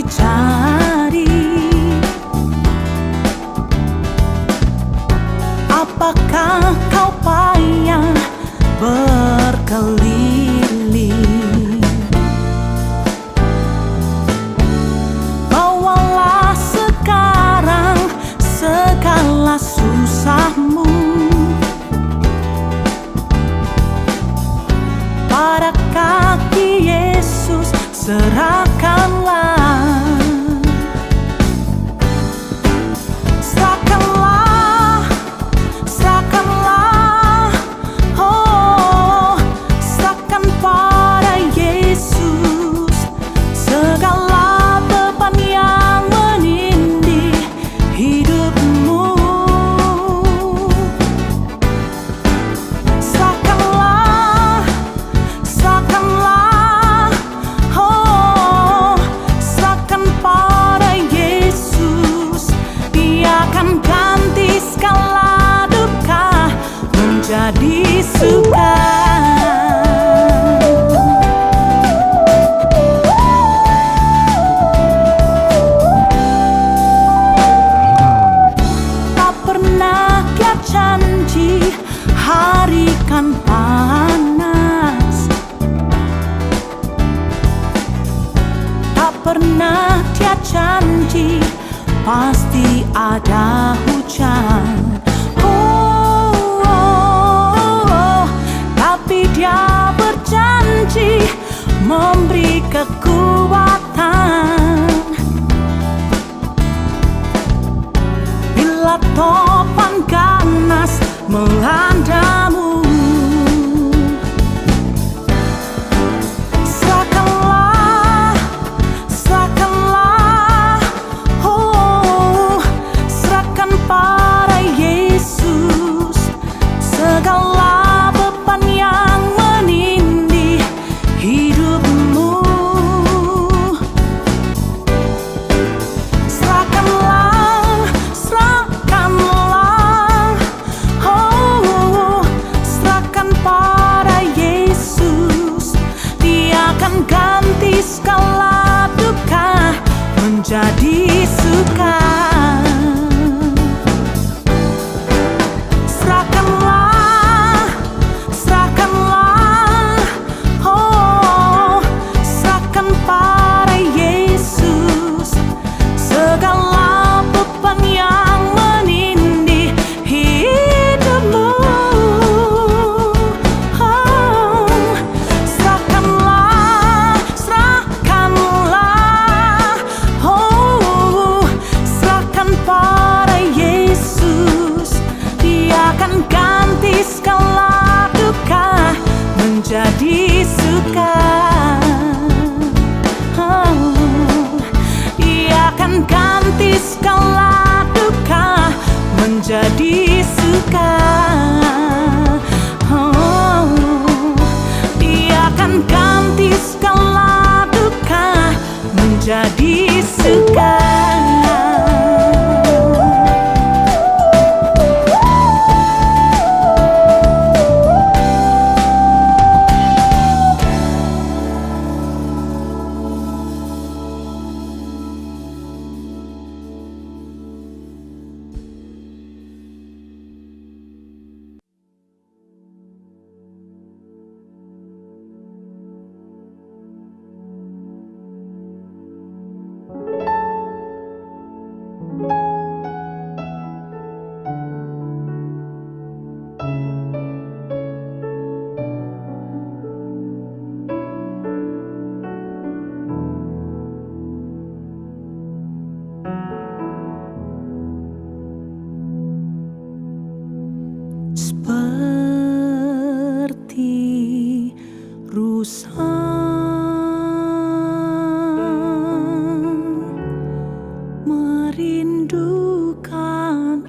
cari? Apakah kau payah berkeliling? Bawalah sekarang segala susahmu pada kaki Yesus, serahkanlah. Jadi suka. Tak pernah dia janji hari kan panas, tak pernah dia janji pasti ada hujan. Dia berjanji memberi kekuatan bila topan ganas melandamu. Serahkanlah, serahkanlah, oh, serahkan pada Yesus segala yang menindih hidupmu. Serahkanlah, serahkanlah, oh, serahkan pada Yesus. Dia akan ganti segala duka menjadi suka. Jadi suka, oh, Ia akan ganti segala duka menjadi suka, oh, Ia akan ganti segala duka menjadi suka. Seperti rusa merindukan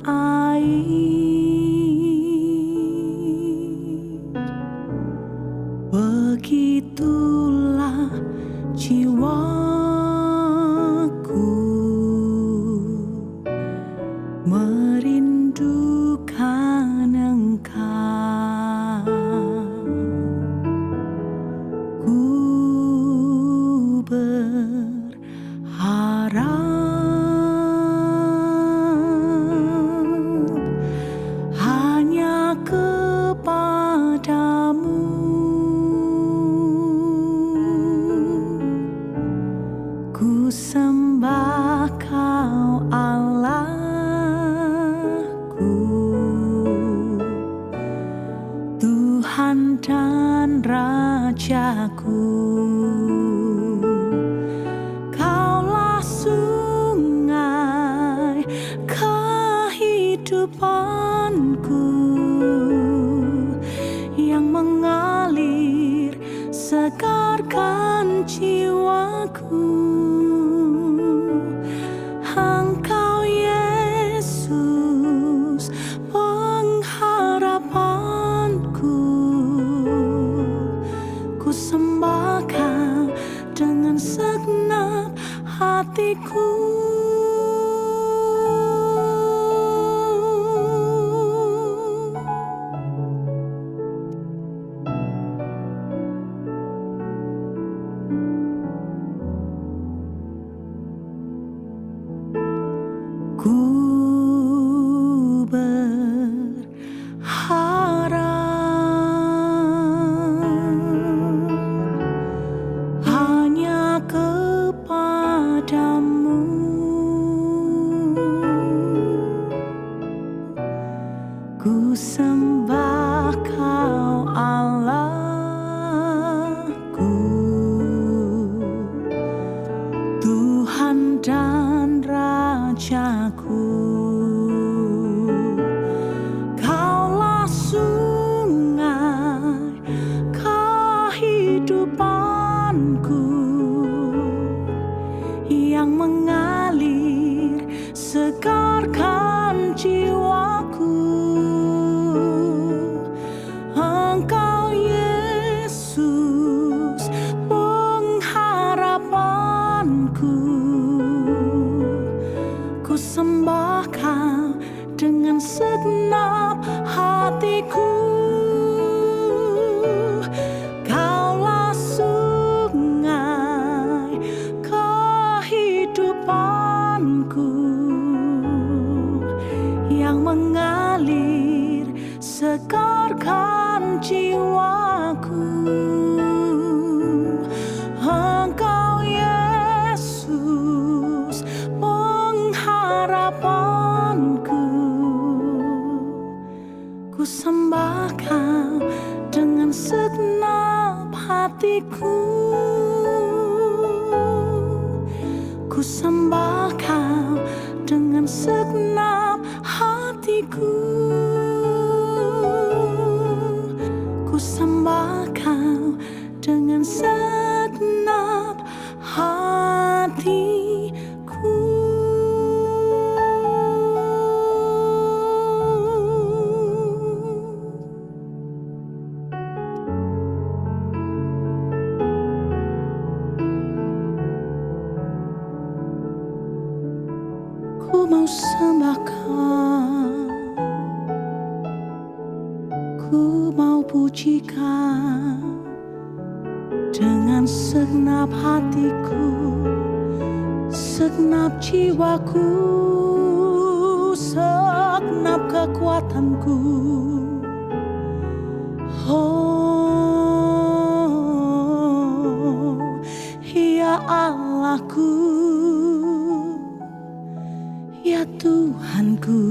air, begitulah jiwaku merindukan Engkau. Ku berharap sembah Kau Allahku, Tuhan dan Rajaku. Kaulah sungai kehidupanku yang mengalir segarkan jiwaku. Engkau Yesus pengharapanku, ku sembah Kau dengan segenap hatiku. Ku berharap hanya kepadamu. Ku sembah Kau Allahku, Tuhan dan Rajaku. Kaulah sungai kehidupanku yang mengalir segarkan jiwaku. Engkau Yesus pengharapanku, ku sembah Kau dengan segenap hatiku. Kaulah sungai kehidupanku yang mengalir segarkan jiwaku. Engkau Yesus pengharapanku, ku sembah Kau dengan segenap hatiku. Ku sembah Kau dengan segenap hatiku. Ku sembah Kau dengan segenap hatiku. Ku mau sembah Kau, ku mau puji Kau dengan segenap hatiku, segenap jiwaku, segenap kekuatanku. Oh, ya Allahku, ya Tuhanku.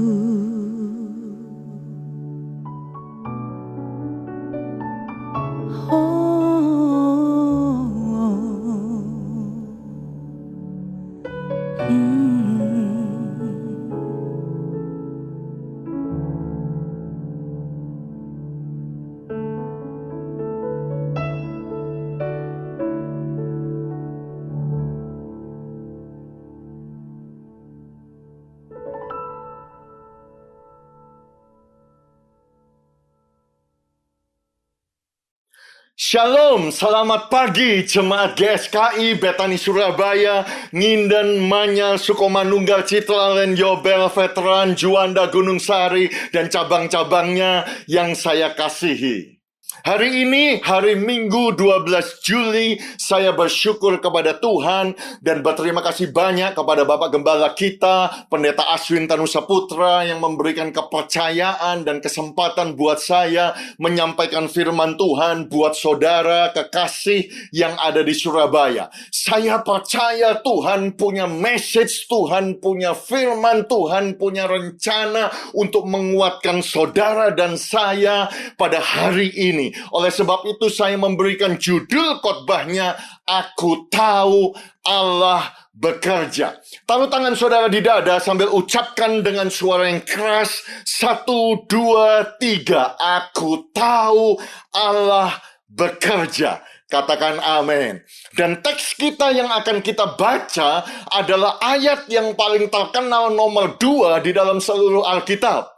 Shalom, selamat pagi Jemaat GSKI Betani Surabaya, Nginden, Manyar, Sukomanunggal, Citralen, Yobel, Veteran, Juanda, Gunung Sari, dan cabang-cabangnya yang saya kasihi. Hari ini, hari Minggu 12 Juli, saya bersyukur kepada Tuhan dan berterima kasih banyak kepada Bapak Gembala kita, Pendeta Aswin Tanusaputra yang memberikan kepercayaan dan kesempatan buat saya menyampaikan firman Tuhan buat saudara kekasih yang ada di Surabaya. Saya percaya Tuhan punya message, Tuhan punya firman, Tuhan punya rencana untuk menguatkan saudara dan saya pada hari ini. Oleh sebab itu saya memberikan judul khotbahnya, Aku Tahu Allah Bekerja. Taruh tangan saudara di dada sambil ucapkan dengan suara yang keras. 1, 2, 3. Aku tahu Allah bekerja. Katakan amin. Dan teks kita yang akan kita baca adalah ayat yang paling terkenal nomor 2 di dalam seluruh Alkitab.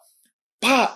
Pak,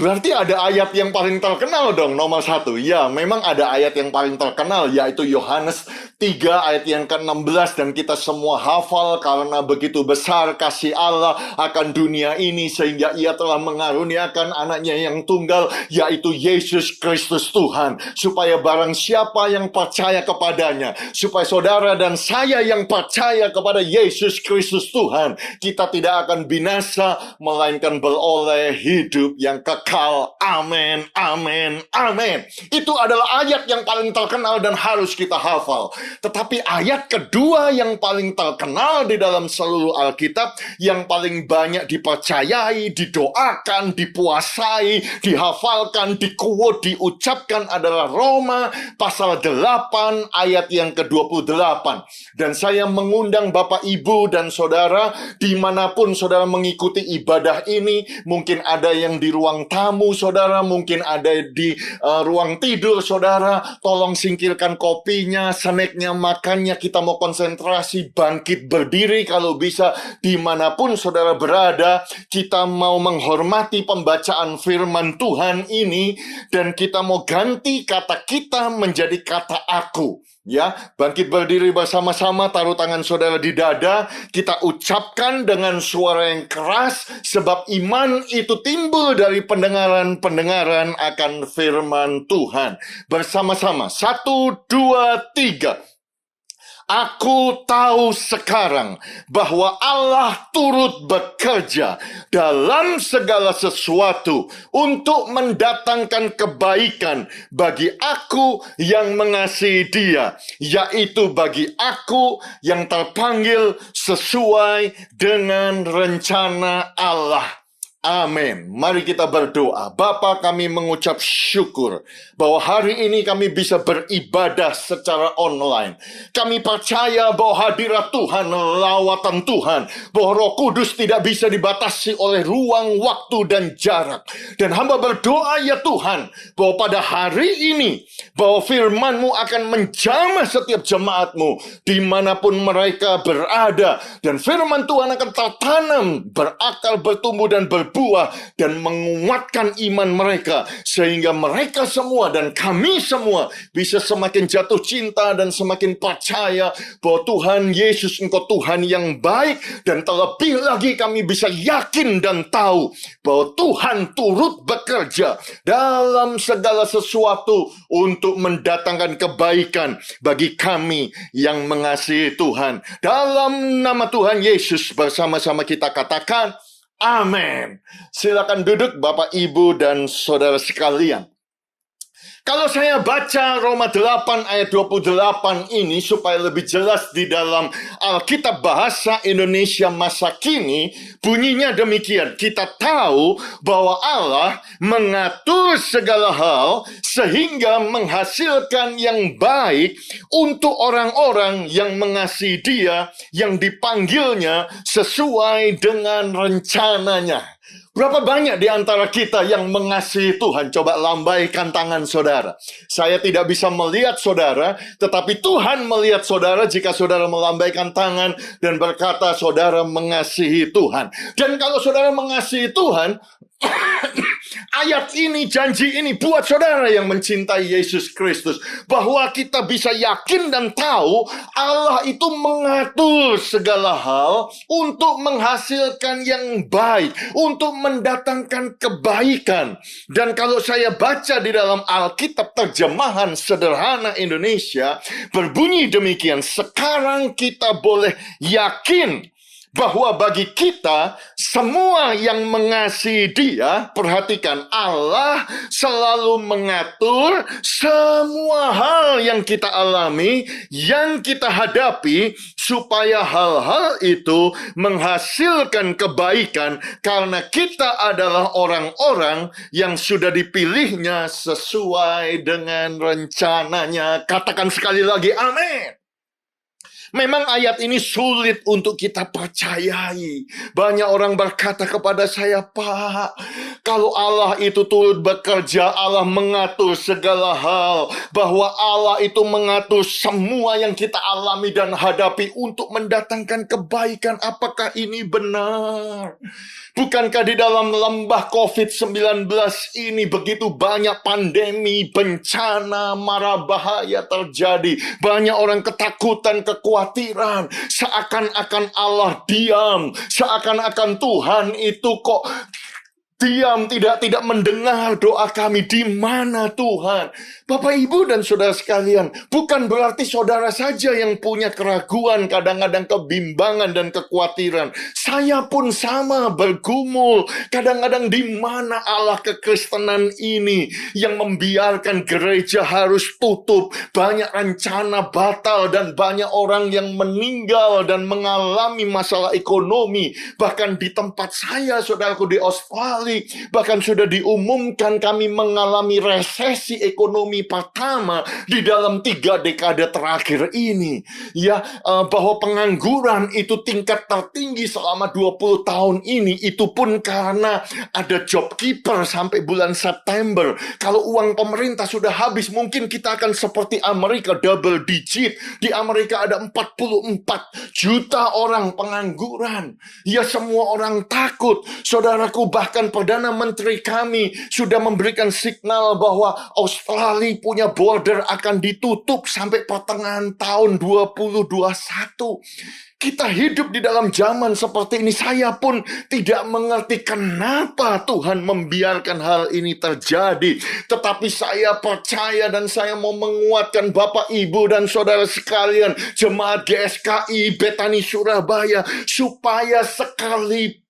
berarti ada ayat yang paling terkenal dong, nomor 1. Ya, memang ada ayat yang paling terkenal, yaitu Yohanes 3 ayat yang ke-16. Dan kita semua hafal karena begitu besar kasih Allah akan dunia ini, sehingga ia telah mengaruniakan anaknya yang tunggal, yaitu Yesus Kristus Tuhan. Supaya barang siapa yang percaya kepadanya, supaya saudara dan saya yang percaya kepada Yesus Kristus Tuhan, kita tidak akan binasa, melainkan beroleh hidup yang kekal. Amin, amin, amin. Itu adalah ayat yang paling terkenal dan harus kita hafal. Tetapi ayat kedua yang paling terkenal di dalam seluruh Alkitab, yang paling banyak dipercayai, didoakan, dipuasai, dihafalkan, dikuot, diucapkan adalah Roma pasal 8 ayat yang ke-28. Dan saya mengundang Bapak, Ibu, dan saudara, dimanapun saudara mengikuti ibadah ini, mungkin ada yang di ruang tamu saudara, mungkin ada di ruang tidur saudara, tolong singkirkan kopinya, snacknya, makannya, kita mau konsentrasi, bangkit berdiri kalau bisa, dimanapun saudara berada, kita mau menghormati pembacaan firman Tuhan ini, dan kita mau ganti kata kita menjadi kata aku. Ya, bangkit berdiri bersama-sama, taruh tangan saudara di dada, kita ucapkan dengan suara yang keras, sebab iman itu timbul dari pendengaran akan firman Tuhan. Bersama-sama, 1, 2, 3. Aku tahu sekarang bahwa Allah turut bekerja dalam segala sesuatu untuk mendatangkan kebaikan bagi aku yang mengasihi Dia, yaitu bagi aku yang terpanggil sesuai dengan rencana Allah. Amin. Mari kita berdoa. Bapa, kami mengucap syukur bahwa hari ini kami bisa beribadah secara online. Kami percaya bahwa hadirat Tuhan, lawatan Tuhan, bahwa Roh Kudus tidak bisa dibatasi oleh ruang, waktu, dan jarak. Dan hamba berdoa ya Tuhan, bahwa pada hari ini, bahwa firman-Mu akan menjamah setiap jemaat-Mu, dimanapun mereka berada. Dan firman Tuhan akan tertanam, berakar, bertumbuh, dan berbuah, dan menguatkan iman mereka, sehingga mereka semua dan kami semua bisa semakin jatuh cinta dan semakin percaya bahwa Tuhan Yesus, Engkau Tuhan yang baik, dan terlebih lagi kami bisa yakin dan tahu bahwa Tuhan turut bekerja dalam segala sesuatu untuk mendatangkan kebaikan bagi kami yang mengasihi Tuhan. Dalam nama Tuhan Yesus bersama-sama kita katakan amin. Silakan duduk Bapak, Ibu, dan saudara sekalian. Kalau saya baca Roma 8 ayat 28 ini supaya lebih jelas di dalam Alkitab bahasa Indonesia masa kini, bunyinya demikian. Kita tahu bahwa Allah mengatur segala hal sehingga menghasilkan yang baik untuk orang-orang yang mengasihi Dia, yang dipanggilnya sesuai dengan rencananya. Berapa banyak di antara kita yang mengasihi Tuhan? Coba lambaikan tangan saudara. Saya tidak bisa melihat saudara, tetapi Tuhan melihat saudara jika saudara melambaikan tangan dan berkata saudara mengasihi Tuhan. Dan kalau saudara mengasihi Tuhan, Ayat ini, janji ini buat saudara yang mencintai Yesus Kristus, bahwa kita bisa yakin dan tahu Allah itu mengatur segala hal untuk menghasilkan yang baik, untuk mendatangkan kebaikan. Dan kalau saya baca di dalam Alkitab terjemahan sederhana Indonesia, berbunyi demikian: sekarang kita boleh yakin bahwa bagi kita semua yang mengasihi Dia, perhatikan, Allah selalu mengatur semua hal yang kita alami, yang kita hadapi, supaya hal-hal itu menghasilkan kebaikan, karena kita adalah orang-orang yang sudah dipilihnya sesuai dengan rencananya. Katakan sekali lagi, amin. Memang ayat ini sulit untuk kita percayai. Banyak orang berkata kepada saya, Pak, kalau Allah itu turut bekerja, Allah mengatur segala hal, bahwa Allah itu mengatur semua yang kita alami dan hadapi untuk mendatangkan kebaikan. Apakah ini benar? Bukankah di dalam lembah COVID-19 ini begitu banyak pandemi, bencana, mara bahaya terjadi. Banyak orang ketakutan, kekhawatiran. Seakan-akan Allah diam. Seakan-akan Tuhan itu kok diam, tidak mendengar doa kami. Di mana Tuhan? Bapak, Ibu, dan saudara sekalian, bukan berarti saudara saja yang punya keraguan, kadang-kadang kebimbangan dan kekhawatiran. Saya pun sama, bergumul. Kadang-kadang di mana Allah kekristenan ini yang membiarkan gereja harus tutup, banyak rencana batal, dan banyak orang yang meninggal dan mengalami masalah ekonomi. Bahkan di tempat saya, saudaraku, di Australia, bahkan sudah diumumkan kami mengalami resesi ekonomi pertama di dalam 3 dekade terakhir ini. Ya, bahwa pengangguran itu tingkat tertinggi selama 20 tahun ini. Itu pun karena ada job keeper sampai bulan September. Kalau uang pemerintah sudah habis, mungkin kita akan seperti Amerika, double digit. Di Amerika ada 44 juta orang pengangguran. Ya, semua orang takut. Saudaraku, bahkan Perdana Menteri kami sudah memberikan signal bahwa Australia punya border akan ditutup sampai pertengahan tahun 2021. Kita hidup di dalam zaman seperti ini. Saya pun tidak mengerti kenapa Tuhan membiarkan hal ini terjadi. Tetapi saya percaya dan saya mau menguatkan Bapak, Ibu, dan saudara sekalian, jemaat GSKI Betani Surabaya, supaya sekalipun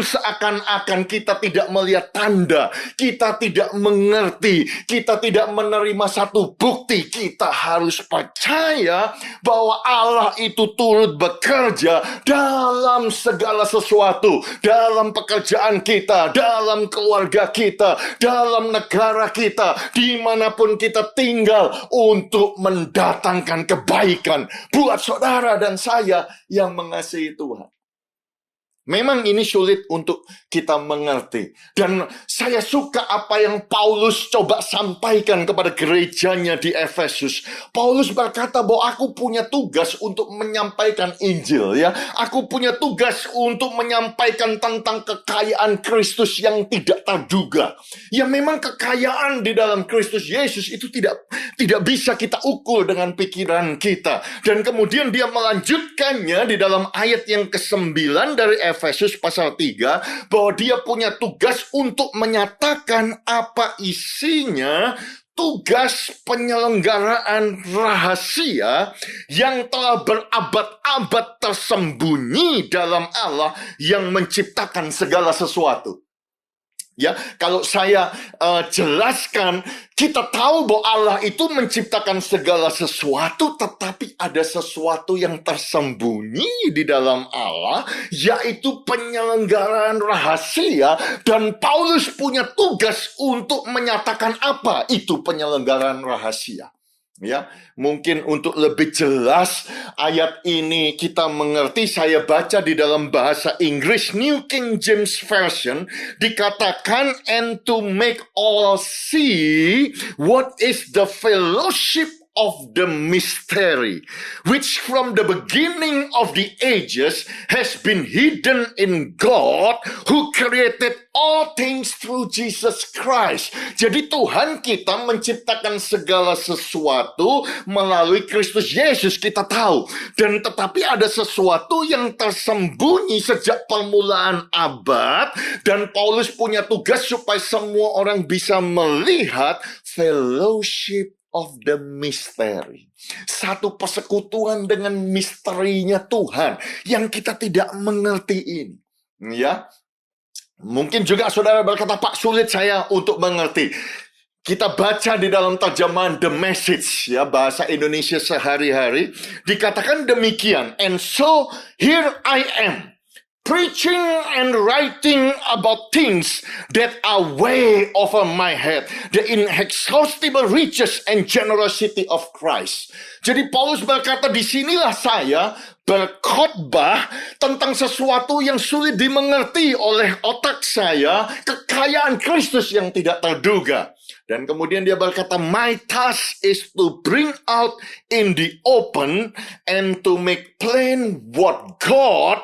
seakan-akan kita tidak melihat tanda, kita tidak mengerti, kita tidak menerima satu bukti, kita harus percaya bahwa Allah itu turut bekerja dalam segala sesuatu, dalam pekerjaan kita, dalam keluarga kita, dalam negara kita, dimanapun kita tinggal, untuk mendatangkan kebaikan buat saudara dan saya yang mengasihi Tuhan. Memang ini sulit untuk kita mengerti. Dan saya suka apa yang Paulus coba sampaikan kepada gerejanya di Efesus. Paulus berkata bahwa aku punya tugas untuk menyampaikan Injil, ya. Aku punya tugas untuk menyampaikan tentang kekayaan Kristus yang tidak terduga. Ya, memang kekayaan di dalam Kristus Yesus itu tidak bisa kita ukur dengan pikiran kita. Dan kemudian dia melanjutkannya di dalam ayat yang ke-9 dari Efesus pasal 3, bahwa dia punya tugas untuk menyatakan apa isinya tugas penyelenggaraan rahasia yang telah berabad-abad tersembunyi dalam Allah yang menciptakan segala sesuatu. Ya, kalau saya jelaskan, kita tahu bahwa Allah itu menciptakan segala sesuatu, tetapi ada sesuatu yang tersembunyi di dalam Allah, yaitu penyelenggaraan rahasia, dan Paulus punya tugas untuk menyatakan apa itu penyelenggaraan rahasia. Ya, mungkin untuk lebih jelas ayat ini kita mengerti, saya baca di dalam bahasa Inggris New King James Version, dikatakan, and to make all see what is the fellowship of the mystery, which from the beginning of the ages has been hidden in God, who created all things through Jesus Christ. Jadi Tuhan kita menciptakan segala sesuatu melalui Kristus Yesus, kita tahu. Dan tetapi ada sesuatu yang tersembunyi sejak permulaan abad, dan Paulus punya tugas supaya semua orang bisa melihat fellowship of the mystery. Satu persekutuan dengan misterinya Tuhan yang kita tidak mengerti ini. Ya, mungkin juga saudara berkata, Pak, sulit saya untuk mengerti. Kita baca di dalam terjemahan The Message, ya, bahasa Indonesia sehari-hari, dikatakan demikian. And so here I am, preaching and writing about things that are way over my head, the inexhaustible riches and generosity of Christ. Jadi Paulus berkata, disinilah saya berkhotbah tentang sesuatu yang sulit dimengerti oleh otak saya, kekayaan Kristus yang tidak terduga. Dan kemudian dia berkata, my task is to bring out in the open and to make plain what God,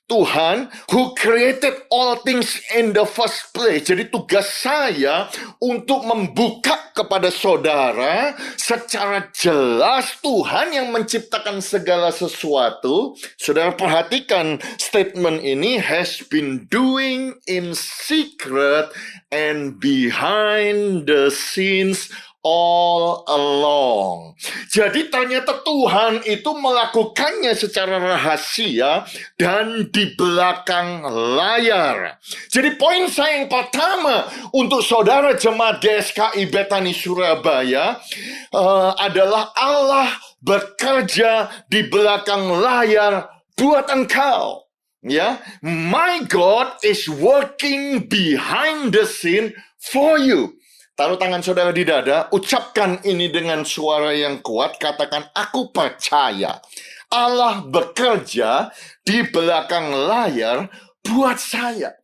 Tuhan, who created all things in the first place. Jadi tugas saya untuk membuka kepada saudara secara jelas Tuhan yang menciptakan segala sesuatu. Saudara perhatikan statement ini, has been doing in secret and behind the scenes all along. Jadi ternyata Tuhan itu melakukannya secara rahasia dan di belakang layar. Jadi poin saya yang pertama untuk saudara jemaat GSKI Betani Surabaya adalah Allah bekerja di belakang layar buat engkau. Ya, my God is working behind the scene for you. Taruh tangan saudara di dada, ucapkan ini dengan suara yang kuat, katakan, aku percaya Allah bekerja di belakang layar buat saya.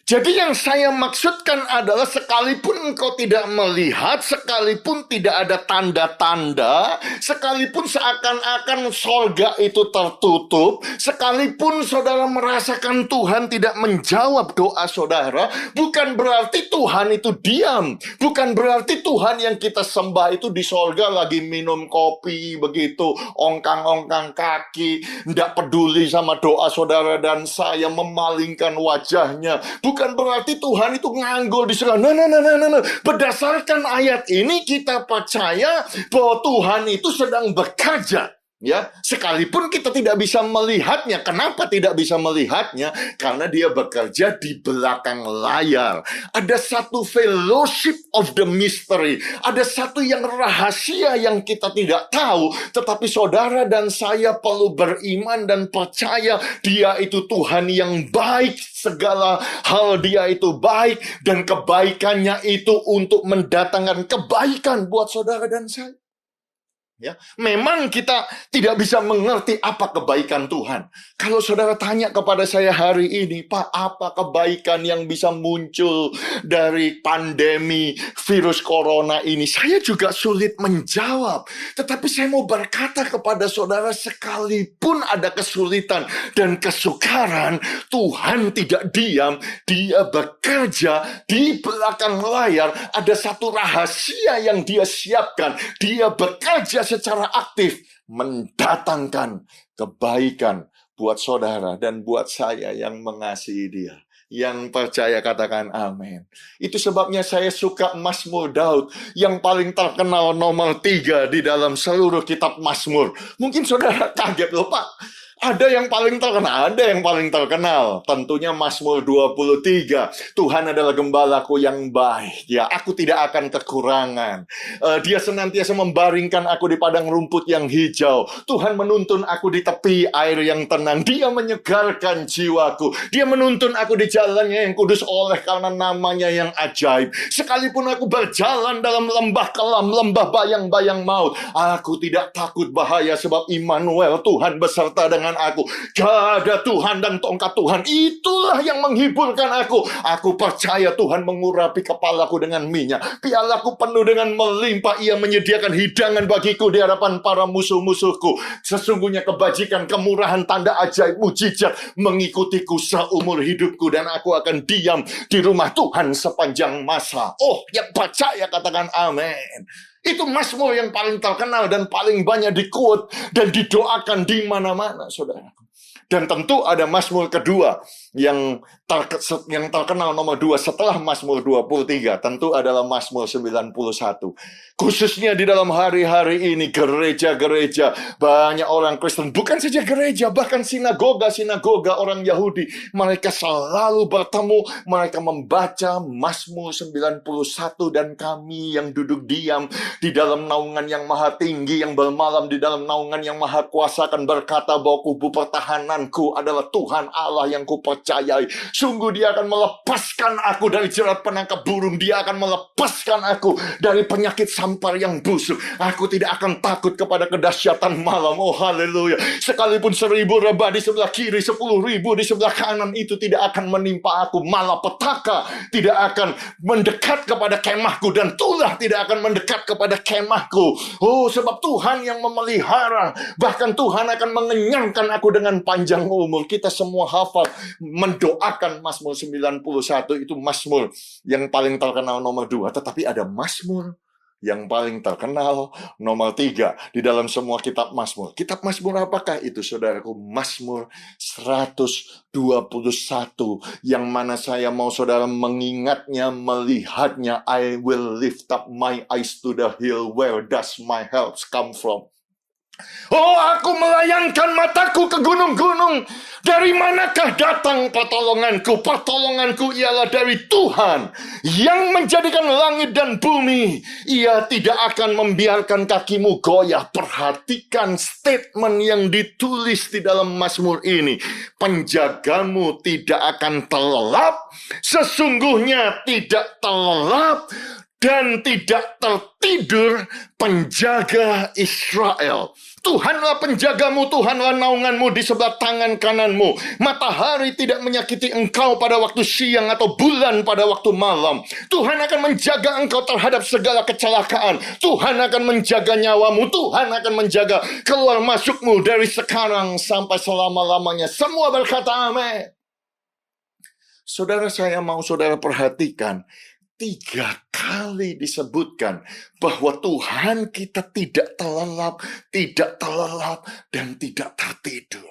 Jadi yang saya maksudkan adalah sekalipun engkau tidak melihat, sekalipun tidak ada tanda-tanda, sekalipun seakan-akan sorga itu tertutup, sekalipun saudara merasakan Tuhan tidak menjawab doa saudara, bukan berarti Tuhan itu diam. Bukan berarti Tuhan yang kita sembah itu di sorga lagi minum kopi, begitu, ongkang-ongkang kaki, tidak peduli sama doa saudara dan saya, memalingkan wajahnya. Bukan berarti Tuhan itu nganggur di sana. No. Berdasarkan ayat ini kita percaya bahwa Tuhan itu sedang bekerja. Ya, sekalipun kita tidak bisa melihatnya. Kenapa tidak bisa melihatnya? Karena dia bekerja di belakang layar. Ada satu fellowship of the mystery. Ada satu yang rahasia yang kita tidak tahu. Tetapi saudara dan saya perlu beriman dan percaya dia itu Tuhan yang baik. Segala hal dia itu baik. Dan kebaikannya itu untuk mendatangkan kebaikan buat saudara dan saya. Ya, memang kita tidak bisa mengerti apa kebaikan Tuhan. Kalau saudara tanya kepada saya hari ini, Pak, apa kebaikan yang bisa muncul dari pandemi virus corona ini? Saya juga sulit menjawab. Tetapi saya mau berkata kepada saudara, sekalipun ada kesulitan dan kesukaran, Tuhan tidak diam. Dia bekerja di belakang layar. Ada satu rahasia yang dia siapkan. Dia bekerja secara aktif mendatangkan kebaikan buat saudara dan buat saya yang mengasihi dia. Yang percaya katakan amin. Itu sebabnya saya suka Mazmur Daud yang paling terkenal nomor 3 di dalam seluruh kitab Mazmur. Mungkin saudara kaget loh, Pak. Ada yang paling terkenal. Tentunya Mazmur 23. Tuhan adalah gembalaku yang baik. Ya, aku tidak akan kekurangan. Dia senantiasa membaringkan aku di padang rumput yang hijau. Tuhan menuntun aku di tepi air yang tenang. Dia menyegarkan jiwaku. Dia menuntun aku di jalannya yang kudus oleh karena namanya yang ajaib. Sekalipun aku berjalan dalam lembah kelam, lembah bayang-bayang maut, aku tidak takut bahaya sebab Immanuel, Tuhan beserta dengan tangan aku. Gada Tuhan dan tongkat Tuhan, itulah yang menghiburkan aku. Aku percaya Tuhan mengurapi kepalaku dengan minyak. Pialaku penuh dengan melimpah. Ia menyediakan hidangan bagiku di hadapan para musuh-musuhku. Sesungguhnya kebajikan, kemurahan, tanda ajaib, mujizat mengikutiku seumur hidupku. Dan aku akan diam di rumah Tuhan sepanjang masa. Oh, yang percaya katakan amin. Itu Mazmur yang paling terkenal dan paling banyak di-quote dan didoakan di mana-mana, saudara. Dan tentu ada Mazmur kedua yang terkenal nomor 2 setelah Mazmur 23, tentu adalah Mazmur 91. Khususnya di dalam hari-hari ini, gereja-gereja, banyak orang Kristen, bukan saja gereja, bahkan sinagoga orang Yahudi, mereka selalu bertemu, mereka membaca Mazmur 91, dan kami yang duduk diam di dalam naungan yang maha tinggi, yang bermalam di dalam naungan yang maha kuasa, akan berkata bahwa kubu pertahananku adalah Tuhan Allah yang kupercayai. Sungguh dia akan melepaskan aku dari jerat penangkap burung. Dia akan melepaskan aku dari penyakit sampar yang busuk. Aku tidak akan takut kepada kedahsyatan malam. Oh haleluya. Sekalipun 1000 rebah di sebelah kiri, 10.000 di sebelah kanan, itu tidak akan menimpa aku. Malapetaka tidak akan mendekat kepada kemahku, dan tulah tidak akan mendekat kepada kemahku. Oh, sebab Tuhan yang memelihara. Bahkan Tuhan akan mengenyangkan aku dengan panjang umur. Kita semua hafal mendoakan Mazmur 91, itu Mazmur yang paling terkenal nomor 2. Tetapi ada Mazmur yang paling terkenal nomor 3 di dalam semua kitab Mazmur. Kitab Mazmur apakah itu, saudaraku? Mazmur 121, yang mana saya mau saudara mengingatnya, melihatnya. I will lift up my eyes to the hill, where does my help come from? Oh, aku melayangkan mataku ke gunung-gunung. Dari manakah datang pertolonganku? Pertolonganku ialah dari Tuhan yang menjadikan langit dan bumi. Ia tidak akan membiarkan kakimu goyah. Perhatikan statement yang ditulis di dalam Mazmur ini. Penjagamu tidak akan terlelap. Sesungguhnya tidak terlelap dan tidak tertidur penjaga Israel. Tuhanlah penjagamu, Tuhanlah naunganmu di sebelah tangan kananmu. Matahari tidak menyakiti engkau pada waktu siang, atau bulan pada waktu malam. Tuhan akan menjaga engkau terhadap segala kecelakaan. Tuhan akan menjaga nyawamu. Tuhan akan menjaga keluar masukmu dari sekarang sampai selama-lamanya. Semua berkata amin. Saudara, saya mau saudara perhatikan, 3 kali disebutkan bahwa Tuhan kita tidak terlelap, dan tidak tertidur.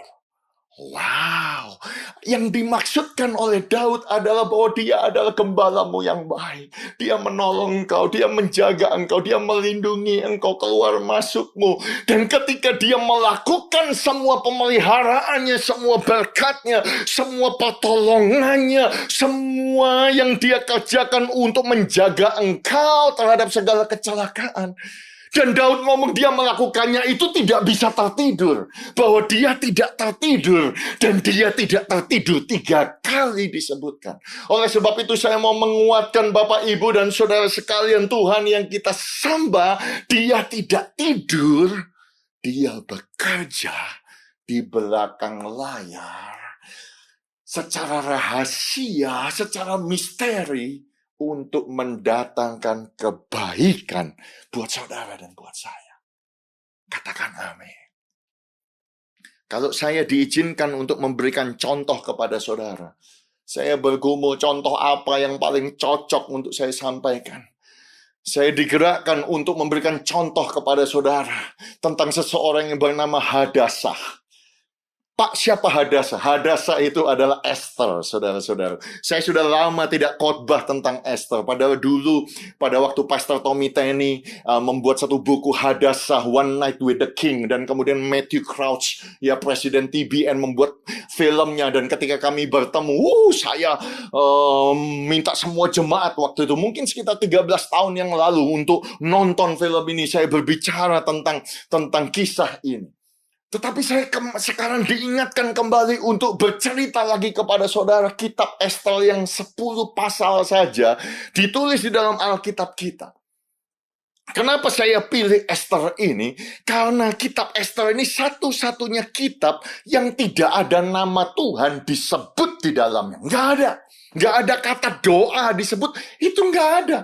Wow, yang dimaksudkan oleh Daud adalah bahwa dia adalah gembalamu yang baik. Dia menolong engkau, dia menjaga engkau, dia melindungi engkau keluar masukmu. Dan ketika dia melakukan semua pemeliharaannya, semua berkatnya, semua pertolongannya, semua yang dia kerjakan untuk menjaga engkau terhadap segala kecelakaan. Dan Daud ngomong dia melakukannya itu tidak bisa tertidur. Bahwa dia tidak tertidur. Dan dia tidak tertidur 3 kali disebutkan. Oleh sebab itu saya mau menguatkan Bapak, Ibu, dan saudara sekalian, Tuhan yang kita sembah, dia tidak tidur. Dia bekerja di belakang layar. Secara rahasia, secara misteri, untuk mendatangkan kebaikan buat saudara dan buat saya. Katakan amin. Kalau saya diizinkan untuk memberikan contoh kepada saudara, saya bergumul contoh apa yang paling cocok untuk saya sampaikan. Saya digerakkan untuk memberikan contoh kepada saudara tentang seseorang yang bernama Hadasah. Pak, siapa Hadasah? Hadasah itu adalah Esther, saudara-saudara. Saya sudah lama tidak khotbah tentang Esther. Padahal dulu, pada waktu Pastor Tommy Tenney membuat satu buku Hadasah, One Night with the King. Dan kemudian Matthew Crouch, ya Presiden TBN, membuat filmnya. Dan ketika kami bertemu, saya minta semua jemaat waktu itu, mungkin sekitar 13 tahun yang lalu, untuk nonton film ini. Saya berbicara tentang kisah ini. Tetapi saya sekarang diingatkan kembali untuk bercerita lagi kepada saudara kitab Esther yang 10 pasal saja ditulis di dalam Alkitab kita. Kenapa saya pilih Esther ini? Karena kitab Esther ini satu-satunya kitab yang tidak ada nama Tuhan disebut di dalamnya. Nggak ada. Nggak ada kata doa disebut. Itu nggak ada.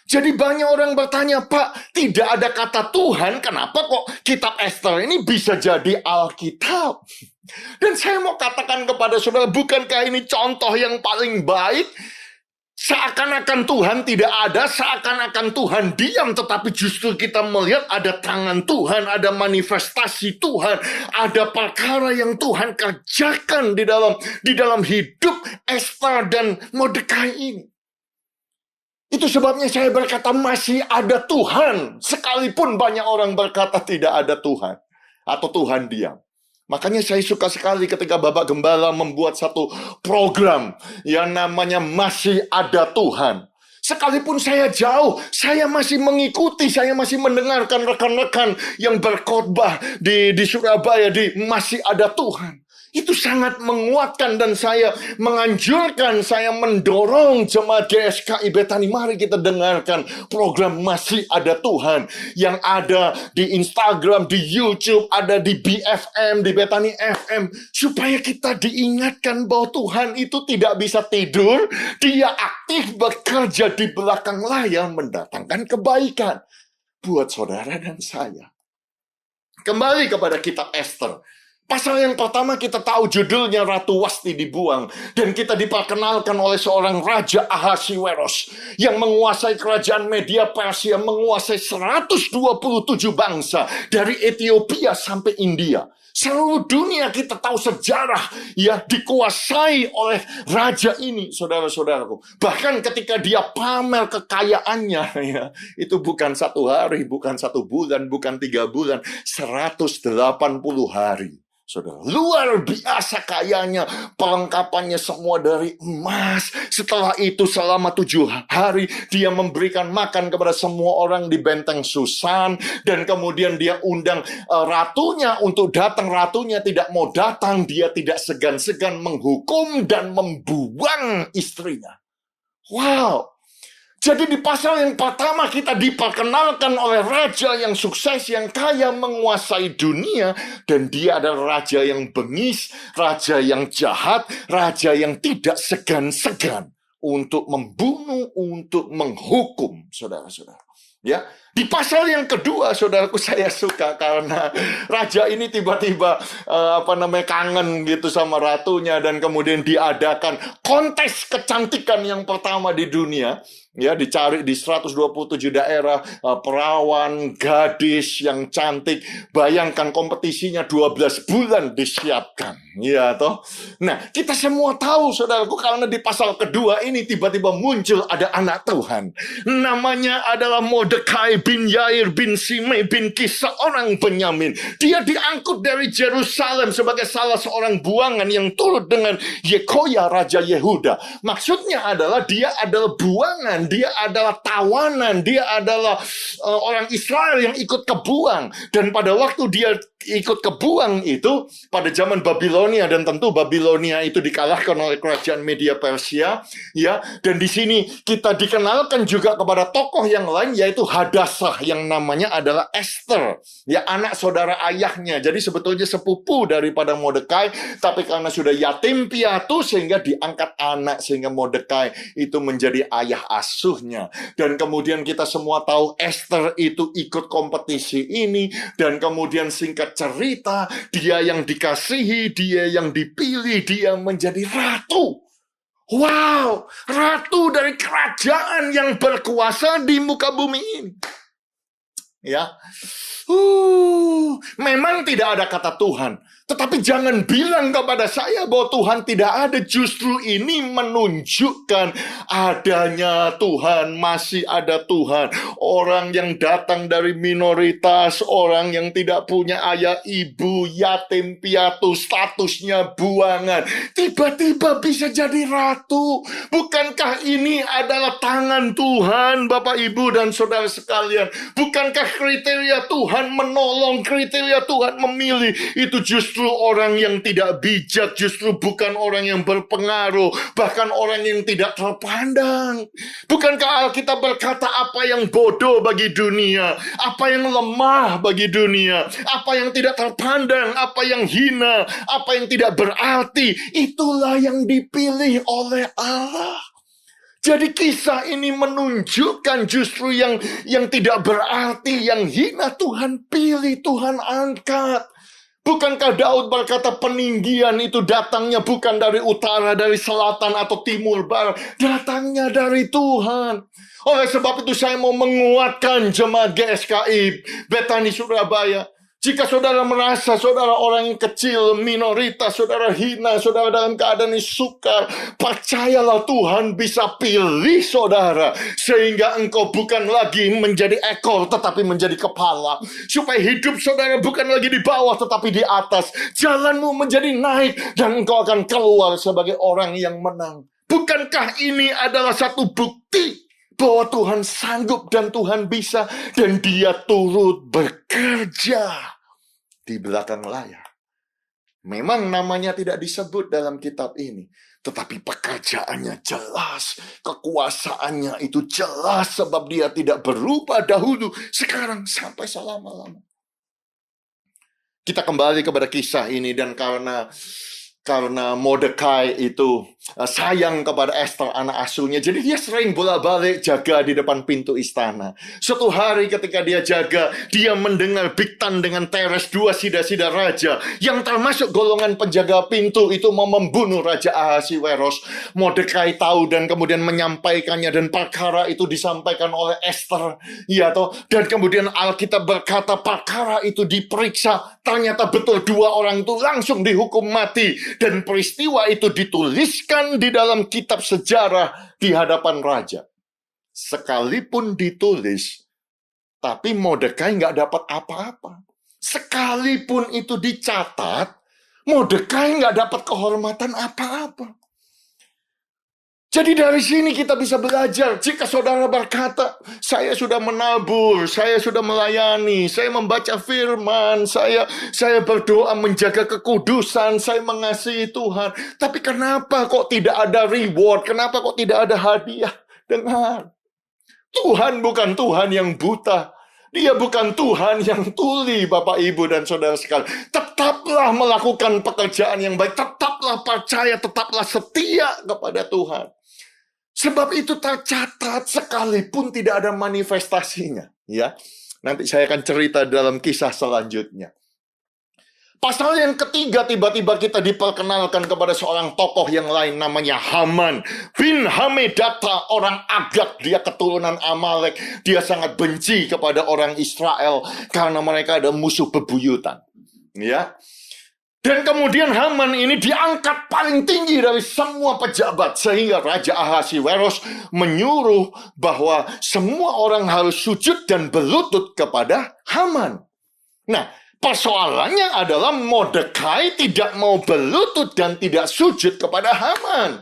Jadi banyak orang bertanya, Pak, tidak ada kata Tuhan, kenapa kok kitab Esther ini bisa jadi Alkitab? Dan saya mau katakan kepada saudara, bukankah ini contoh yang paling baik? Seakan-akan Tuhan tidak ada, seakan-akan Tuhan diam, tetapi justru kita melihat ada tangan Tuhan, ada manifestasi Tuhan, ada perkara yang Tuhan kerjakan di dalam hidup Esther dan Mordekai ini. Itu sebabnya saya berkata masih ada Tuhan, sekalipun banyak orang berkata tidak ada Tuhan, atau Tuhan diam. Makanya saya suka sekali ketika Bapak Gembala membuat satu program yang namanya Masih Ada Tuhan. Sekalipun saya jauh, saya masih mengikuti, saya masih mendengarkan rekan-rekan yang berkhotbah di Surabaya di Masih Ada Tuhan. Itu sangat menguatkan dan saya menganjurkan, saya mendorong jemaat GSKI Betani. Mari kita dengarkan program Masih Ada Tuhan yang ada di Instagram, di YouTube, ada di BFM, di Betani FM. Supaya kita diingatkan bahwa Tuhan itu tidak bisa tidur. Dia aktif bekerja di belakang layar mendatangkan kebaikan buat saudara dan saya. Kembali kepada kitab Esther. Pasal yang pertama kita tahu judulnya Ratu Wasti dibuang. Dan kita diperkenalkan oleh seorang Raja Ahasiweros yang menguasai kerajaan Media Persia, menguasai 127 bangsa dari Ethiopia sampai India. Seluruh dunia kita tahu sejarah ya dikuasai oleh raja ini, saudara-saudaraku. Bahkan ketika dia pamer kekayaannya ya, itu bukan 1 hari, bukan 1 bulan, bukan 3 bulan, 180 hari. Saudara, luar biasa kayanya, perlengkapannya semua dari emas. Setelah itu selama 7 hari dia memberikan makan kepada semua orang di benteng Susan. Dan kemudian dia undang ratunya untuk datang. Ratunya tidak mau datang, dia tidak segan-segan menghukum dan membuang istrinya. Wow. Jadi di pasal yang pertama kita diperkenalkan oleh raja yang sukses, yang kaya, menguasai dunia. Dan dia adalah raja yang bengis, raja yang jahat, raja yang tidak segan-segan untuk membunuh, untuk menghukum saudara-saudara. Ya, di pasal yang kedua, saudaraku, saya suka karena raja ini tiba-tiba kangen gitu sama ratunya dan kemudian diadakan kontes kecantikan yang pertama di dunia. Ya, dicari di 127 daerah, perawan, gadis yang cantik. Bayangkan kompetisinya 12 bulan disiapkan. Ya, toh. Nah, kita semua tahu, saudaraku, karena di pasal kedua ini tiba-tiba muncul ada anak Tuhan. Namanya adalah Mordekai bin Yair bin Simei bin Kis, seorang Benyamin. Dia diangkut dari Yerusalem sebagai salah seorang buangan yang turut dengan Yekoya, Raja Yehuda. Maksudnya adalah dia adalah buangan, dia adalah tawanan, dia adalah orang Israel yang ikut kebuang. Dan pada waktu dia ikut kebuang itu pada zaman Babilonia, dan tentu Babilonia itu dikalahkan oleh kerajaan Media Persia, ya. Dan di sini kita dikenalkan juga kepada tokoh yang lain, yaitu Hadassah yang namanya adalah Esther, ya, anak saudara ayahnya. Jadi sebetulnya sepupu daripada Mordekai, tapi karena sudah yatim piatu sehingga diangkat anak, sehingga Mordekai itu menjadi ayah asuhnya. Dan kemudian kita semua tahu Esther itu ikut kompetisi ini, dan kemudian singkat cerita, dia yang dikasihi, dia yang dipilih, dia menjadi ratu. Wow, ratu dari kerajaan yang berkuasa di muka bumi ini. Ya, memang tidak ada kata Tuhan. Tetapi jangan bilang kepada saya bahwa Tuhan tidak ada. Justru ini menunjukkan adanya Tuhan, masih ada Tuhan. Orang yang datang dari minoritas, orang yang tidak punya ayah ibu, yatim piatu, statusnya buangan, tiba-tiba bisa jadi ratu. Bukankah ini adalah tangan Tuhan, Bapak Ibu dan saudara sekalian? Bukankah kriteria Tuhan menolong, kriteria Tuhan memilih, itu justru justru orang yang tidak bijak, justru bukan orang yang berpengaruh, bahkan orang yang tidak terpandang. Bukankah Alkitab berkata apa yang bodoh bagi dunia, apa yang lemah bagi dunia, apa yang tidak terpandang, apa yang hina, apa yang tidak berarti, itulah yang dipilih oleh Allah. Jadi kisah ini menunjukkan justru yang tidak berarti, yang hina Tuhan pilih, Tuhan angkat. Bukankah Daud berkata peninggian itu datangnya bukan dari utara, dari selatan atau timur barat, datangnya dari Tuhan. Oleh sebab itu saya mau menguatkan jemaat GSKI Betani Surabaya. Jika saudara merasa saudara orang yang kecil, minoritas, saudara hina, saudara dalam keadaan yang sukar, percayalah Tuhan bisa pilih saudara. Sehingga engkau bukan lagi menjadi ekor, tetapi menjadi kepala. Supaya hidup saudara bukan lagi di bawah, tetapi di atas. Jalanmu menjadi naik, dan engkau akan keluar sebagai orang yang menang. Bukankah ini adalah satu bukti bahwa Tuhan sanggup dan Tuhan bisa, dan Dia turut bekerja di belakang layar. Memang namanya tidak disebut dalam kitab ini, tetapi pekerjaannya jelas, kekuasaannya itu jelas, sebab Dia tidak berubah dahulu, sekarang, sampai selama-lama. Kita kembali kepada kisah ini, dan karena Mordekai itu sayang kepada Esther, anak asuhnya, jadi dia sering bolak-balik jaga di depan pintu istana. Suatu hari ketika dia jaga, dia mendengar Bigtan dengan Teres, dua sida-sida raja yang termasuk golongan penjaga pintu itu mau membunuh Raja Ahasiweros. Mordekai tahu dan kemudian menyampaikannya, dan perkara itu disampaikan oleh Esther. Ya toh, dan kemudian Alkitab berkata perkara itu diperiksa, ternyata betul dua orang itu langsung dihukum mati. Dan peristiwa itu dituliskan di dalam kitab sejarah di hadapan raja. Sekalipun ditulis, tapi Mordekai nggak dapat apa-apa. Sekalipun itu dicatat, Mordekai nggak dapat kehormatan apa-apa. Jadi dari sini kita bisa belajar, jika saudara berkata, saya sudah menabur, saya sudah melayani, saya membaca firman, saya berdoa menjaga kekudusan, saya mengasihi Tuhan. Tapi kenapa kok tidak ada reward? Kenapa kok tidak ada hadiah? Dengar, Tuhan bukan Tuhan yang buta. Dia bukan Tuhan yang tuli, Bapak, Ibu, dan saudara sekalian. Tetaplah melakukan pekerjaan yang baik, tetaplah percaya, tetaplah setia kepada Tuhan. Sebab itu tercatat sekalipun tidak ada manifestasinya. Ya, nanti saya akan cerita dalam kisah selanjutnya. Pasal yang ketiga, tiba-tiba kita diperkenalkan kepada seorang tokoh yang lain, namanya Haman bin Hamedata, orang Agag. Dia keturunan Amalek. Dia sangat benci kepada orang Israel karena mereka ada musuh bebuyutan. Ya. Dan kemudian Haman ini diangkat paling tinggi dari semua pejabat, sehingga Raja Ahasiweros menyuruh bahwa semua orang harus sujud dan berlutut kepada Haman. Nah, persoalannya adalah Mordekai tidak mau berlutut dan tidak sujud kepada Haman.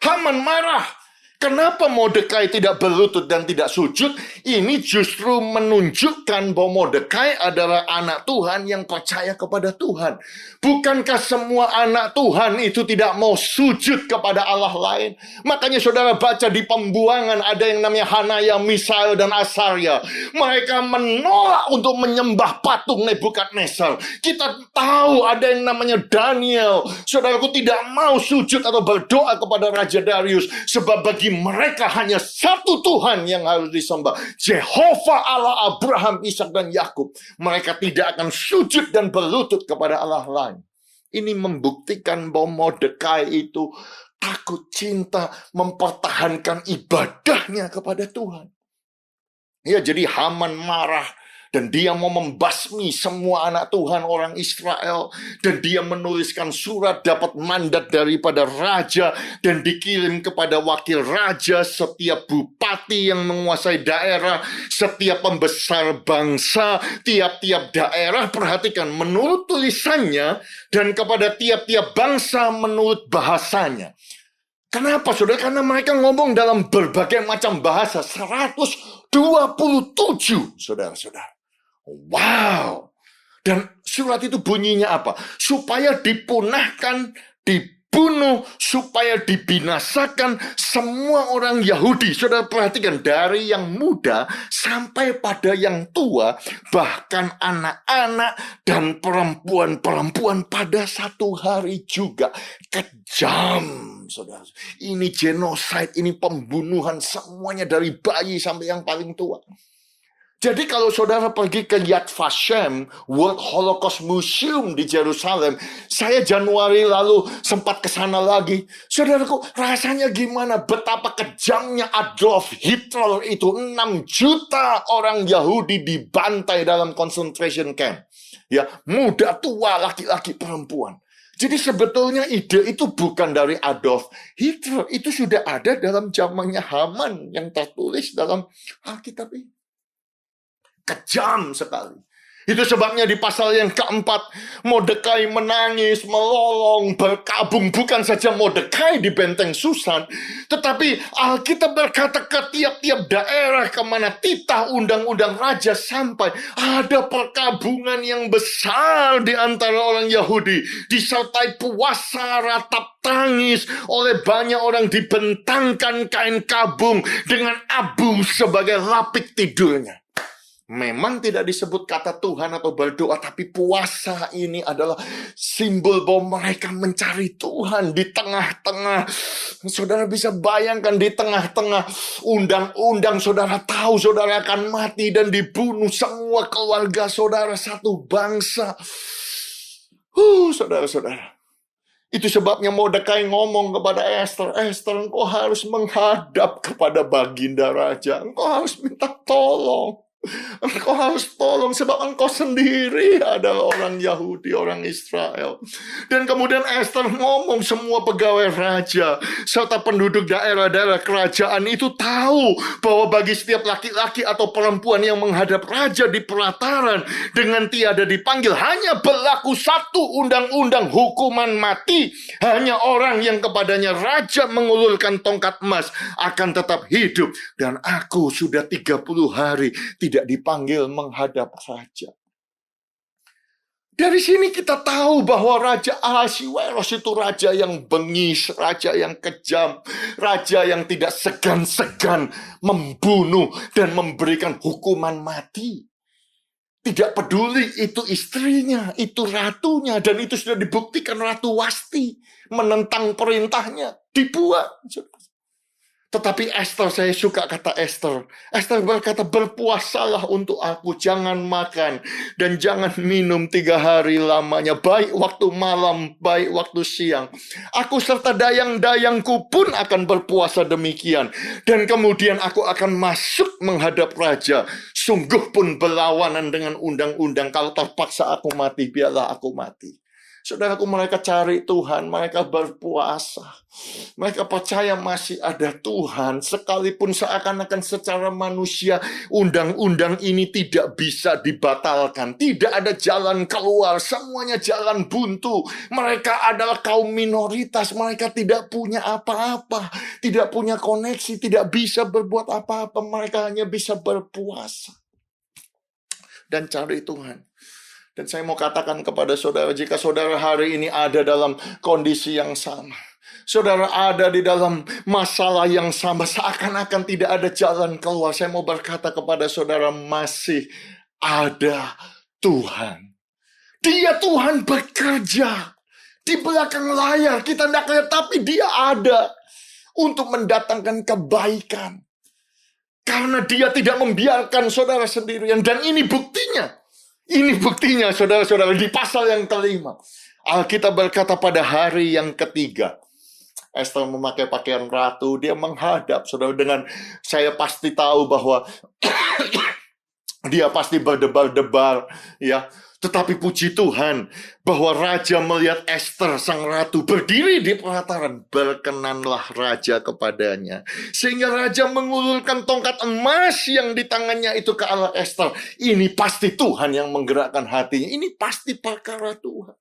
Haman marah. Kenapa Mordekai tidak berlutut dan tidak sujud? Ini justru menunjukkan bahwa Mordekai adalah anak Tuhan yang percaya kepada Tuhan. Bukankah semua anak Tuhan itu tidak mau sujud kepada Allah lain? Makanya saudara baca di Pembuangan ada yang namanya Hanaya, Misael, dan Asaria. Mereka menolak untuk menyembah patung Nebukadnezar. Kita tahu ada yang namanya Daniel. Saudaraku, tidak mau sujud atau berdoa kepada Raja Darius. Sebab bagi mereka hanya satu Tuhan yang harus disembah, Jehovah Allah Abraham, Ishak, dan Yakub. Mereka tidak akan sujud dan berlutut kepada Allah lain. Ini membuktikan bahwa Mordekai itu takut, cinta, mempertahankan ibadahnya kepada Tuhan. Ya, jadi Haman marah. Dan dia mau membasmi semua anak Tuhan orang Israel. Dan dia menuliskan surat dapat mandat daripada raja. Dan dikirim kepada wakil raja, setiap bupati yang menguasai daerah, setiap pembesar bangsa, tiap-tiap daerah. Perhatikan, menurut tulisannya, dan kepada tiap-tiap bangsa menurut bahasanya. Kenapa, saudara? Karena mereka ngomong dalam berbagai macam bahasa. 127, saudara-saudara. Wow. Dan surat itu bunyinya apa? Supaya dipunahkan, dibunuh, supaya dibinasakan semua orang Yahudi. Saudara perhatikan, dari yang muda sampai pada yang tua, bahkan anak-anak dan perempuan-perempuan pada satu hari juga. Kejam, saudara. Ini genocide, ini pembunuhan semuanya dari bayi sampai yang paling tua. Jadi kalau saudara pergi ke Yad Vashem, World Holocaust Museum di Jerusalem, saya Januari lalu sempat ke sana lagi. Saudaraku, rasanya gimana? Betapa kejamnya Adolf Hitler itu. 6 juta orang Yahudi dibantai dalam concentration camp. Ya, muda, tua, laki-laki, perempuan. Jadi sebetulnya ide itu bukan dari Adolf Hitler. Itu sudah ada dalam zamannya Haman yang tertulis dalam Alkitab ini. Kejam sekali. Itu sebabnya di pasal yang keempat, Mordekai menangis, melolong, berkabung. Bukan saja Mordekai di benteng Susan, tetapi Alkitab berkata ke tiap-tiap daerah kemana titah undang-undang raja sampai, ada perkabungan yang besar di antara orang Yahudi. Disertai puasa, ratap tangis, oleh banyak orang dibentangkan kain kabung dengan abu sebagai lapik tidurnya. Memang tidak disebut kata Tuhan atau berdoa, tapi puasa ini adalah simbol bahwa mereka mencari Tuhan di tengah-tengah. Saudara bisa bayangkan di tengah-tengah undang-undang, saudara tahu saudara akan mati dan dibunuh semua keluarga saudara, satu bangsa. Saudara-saudara. Itu sebabnya Mordekai ngomong kepada Esther, Esther, engkau harus menghadap kepada baginda raja. Engkau harus minta tolong. Engkau harus tolong sebab engkau sendiri adalah orang Yahudi, orang Israel. Dan kemudian Esther ngomong, semua pegawai raja serta penduduk daerah-daerah kerajaan itu tahu bahwa bagi setiap laki-laki atau perempuan yang menghadap raja di pelataran dengan tiada dipanggil, hanya berlaku satu undang-undang, hukuman mati. Hanya orang yang kepadanya raja mengulurkan tongkat emas akan tetap hidup. Dan aku sudah 30 hari tidak dipanggil menghadap raja. Dari sini kita tahu bahwa Raja Ahasiweros itu raja yang bengis, raja yang kejam, raja yang tidak segan-segan membunuh dan memberikan hukuman mati. Tidak peduli itu istrinya, itu ratunya, dan itu sudah dibuktikan Ratu Wasti menentang perintahnya, dibuat. Tetapi Esther, saya suka kata Esther. Esther berkata, berpuasalah untuk aku, jangan makan dan jangan minum 3 hari lamanya, baik waktu malam, baik waktu siang. Aku serta dayang-dayangku pun akan berpuasa demikian. Dan kemudian aku akan masuk menghadap raja. Sungguh pun berlawanan dengan undang-undang. Kalau terpaksa aku mati, biarlah aku mati. Saudaraku, mereka cari Tuhan, mereka berpuasa. Mereka percaya masih ada Tuhan, sekalipun seakan-akan secara manusia undang-undang ini tidak bisa dibatalkan. Tidak ada jalan keluar, semuanya jalan buntu. Mereka adalah kaum minoritas, mereka tidak punya apa-apa, tidak punya koneksi, tidak bisa berbuat apa-apa. Mereka hanya bisa berpuasa dan cari Tuhan. Dan saya mau katakan kepada saudara, jika saudara hari ini ada dalam kondisi yang sama, saudara ada di dalam masalah yang sama, seakan-akan tidak ada jalan keluar, saya mau berkata kepada saudara, masih ada Tuhan. Dia Tuhan bekerja di belakang layar, kita tidak lihat, tapi dia ada untuk mendatangkan kebaikan. Karena dia tidak membiarkan saudara sendirian, dan ini buktinya. Ini buktinya, saudara-saudara, di pasal yang kelima. Alkitab berkata pada hari yang ketiga, Esther memakai pakaian ratu, dia menghadap, saudara, dengan saya pasti tahu bahwa dia pasti berdebar-debar, ya. Tetapi puji Tuhan bahwa raja melihat Esther sang ratu berdiri di pelataran, berkenanlah raja kepadanya. Sehingga raja mengulurkan tongkat emas yang di tangannya itu ke arah Esther. Ini pasti Tuhan yang menggerakkan hatinya. Ini pasti perkara Tuhan.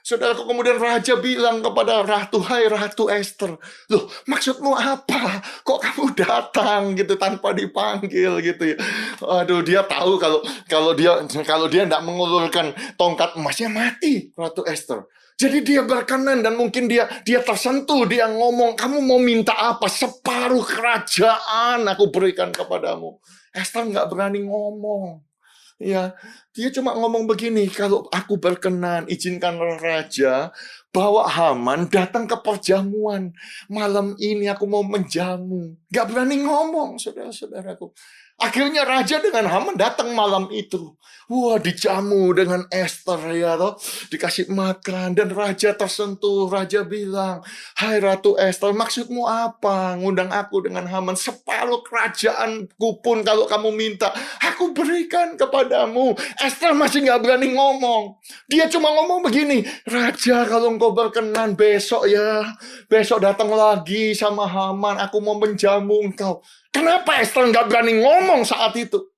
Saudaraku, kemudian raja bilang kepada ratu, "Hai Ratu Esther, loh maksudmu apa? Kok kamu datang gitu tanpa dipanggil gitu ya?" Aduh, dia tahu kalau dia tidak mengulurkan tongkat emasnya mati Ratu Esther. Jadi dia berkenan dan mungkin dia tersentuh, dia ngomong, "Kamu mau minta apa? Separuh kerajaan aku berikan kepadamu." Esther nggak berani ngomong. Ya, dia cuma ngomong begini, "Kalau aku berkenan, izinkanlah raja bawa Haman datang ke perjamuan. Malam ini aku mau menjamu." Gak berani ngomong, saudara-saudaraku. Akhirnya raja dengan Haman datang malam itu. Wah, dijamu dengan Esther ya toh, dikasih makan dan raja tersentuh. Raja bilang, "Hai Ratu Esther, maksudmu apa? Ngundang aku dengan Haman, separuh kerajaanku pun kalau kamu minta, aku berikan kepadamu." Esther masih nggak berani ngomong. Dia cuma ngomong begini, "Raja, kalau engkau berkenan besok datang lagi sama Haman, aku mau menjamu engkau." Kenapa Esther nggak berani ngomong saat itu?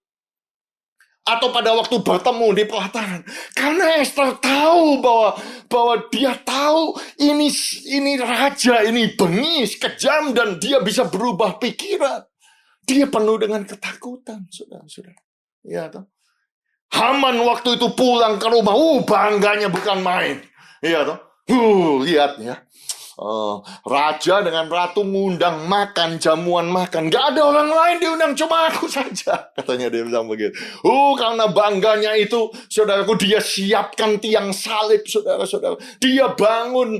Atau pada waktu bertemu di pelataran? Karena Esther tahu bahwa dia tahu ini raja, ini bengis, kejam, dan dia bisa berubah pikiran. Dia penuh dengan ketakutan, saudara-saudara. Ya, toh. Haman waktu itu pulang ke rumah, bangganya bukan main. Iya toh. Lihat ya. Raja dengan ratu ngundang makan, jamuan makan. Gak ada orang lain diundang, cuma aku saja. Katanya dia bilang begitu. Karena bangganya itu, saudaraku, dia siapkan tiang salib, saudara-saudara. Dia bangun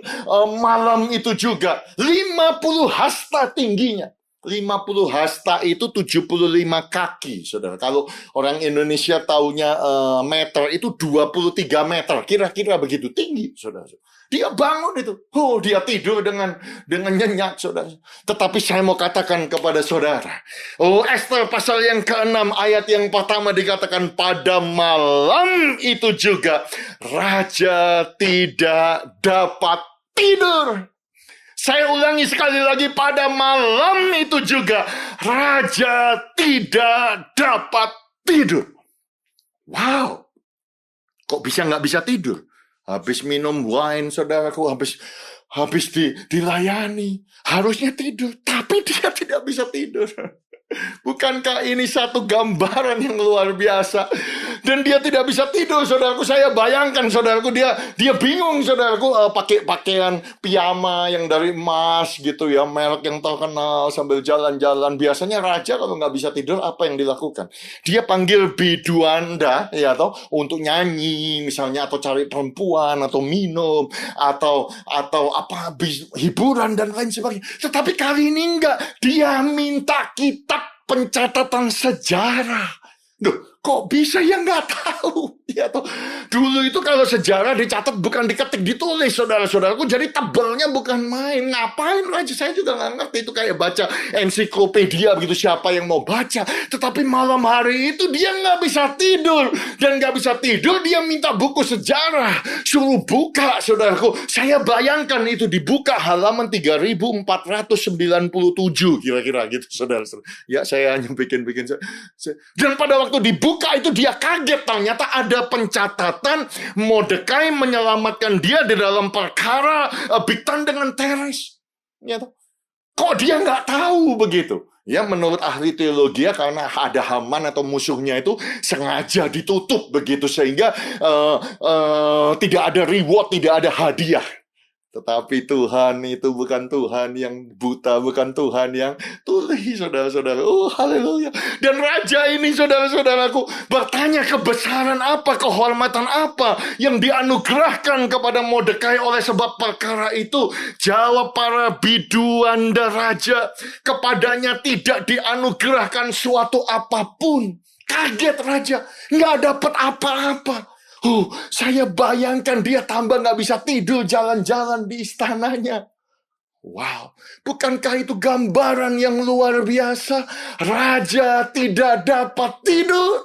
malam itu juga. 50 hasta tingginya. 50 hasta itu 75 kaki, saudara. Kalau orang Indonesia taunya meter itu 23 meter. Kira-kira begitu tinggi, saudara. Dia bangun itu. Dia tidur dengan nyenyak, saudara. Tetapi saya mau katakan kepada saudara. Esther pasal yang ke-6 ayat yang pertama dikatakan, pada malam itu juga raja tidak dapat tidur. Saya ulangi sekali lagi, pada malam itu juga raja tidak dapat tidur. Wow. Kok bisa nggak bisa tidur? Habis minum wine, saudaraku, habis dilayani. Harusnya tidur, tapi dia tidak bisa tidur. Bukankah ini satu gambaran yang luar biasa? Dan dia tidak bisa tidur, saudaraku. Saya bayangkan, saudaraku, dia bingung, saudaraku, pakai pakaian piyama yang dari emas gitu ya, merek yang terkenal, sambil jalan-jalan. Biasanya raja kalau nggak bisa tidur, apa yang dilakukan? Dia panggil biduanda, ya toh, untuk nyanyi misalnya, atau cari perempuan, atau minum, atau apa, hiburan dan lain sebagainya. Tetapi kali ini enggak, dia minta kitab pencatatan sejarah. Duh, kok bisa ya nggak tahu? Ya toh. Dulu itu kalau sejarah dicatat bukan diketik, ditulis, saudara-saudaraku. Jadi tebalnya bukan main. Ngapain raja? Saya juga nggak ngerti. Itu kayak baca ensiklopedia begitu, siapa yang mau baca. Tetapi malam hari itu dia nggak bisa tidur. Dan nggak bisa tidur, dia minta buku sejarah. Suruh buka, saudaraku. Saya bayangkan itu dibuka halaman 3497 kira-kira gitu, saudara-saudara. Ya, saya hanya bikin. Dan pada waktu dibuka itu dia kaget, ternyata ada pencatatan Mordekai menyelamatkan dia di dalam perkara Bigtan dengan Teres. Ya, kok dia nggak tahu begitu? Ya, menurut ahli teologi, karena ada Haman atau musuhnya itu sengaja ditutup begitu sehingga tidak ada reward, tidak ada hadiah. Tetapi Tuhan itu bukan Tuhan yang buta, bukan Tuhan yang tuli, saudara-saudara. Haleluya. Dan raja ini, saudara-saudaraku, bertanya kebesaran apa, kehormatan apa yang dianugerahkan kepada Mordekai oleh sebab perkara itu. Jawab para biduanda raja, kepadanya tidak dianugerahkan suatu apapun. Kaget raja, nggak dapat apa-apa. Saya bayangkan dia tambah nggak bisa tidur, jalan-jalan di istananya. Wow, bukankah itu gambaran yang luar biasa? Raja tidak dapat tidur.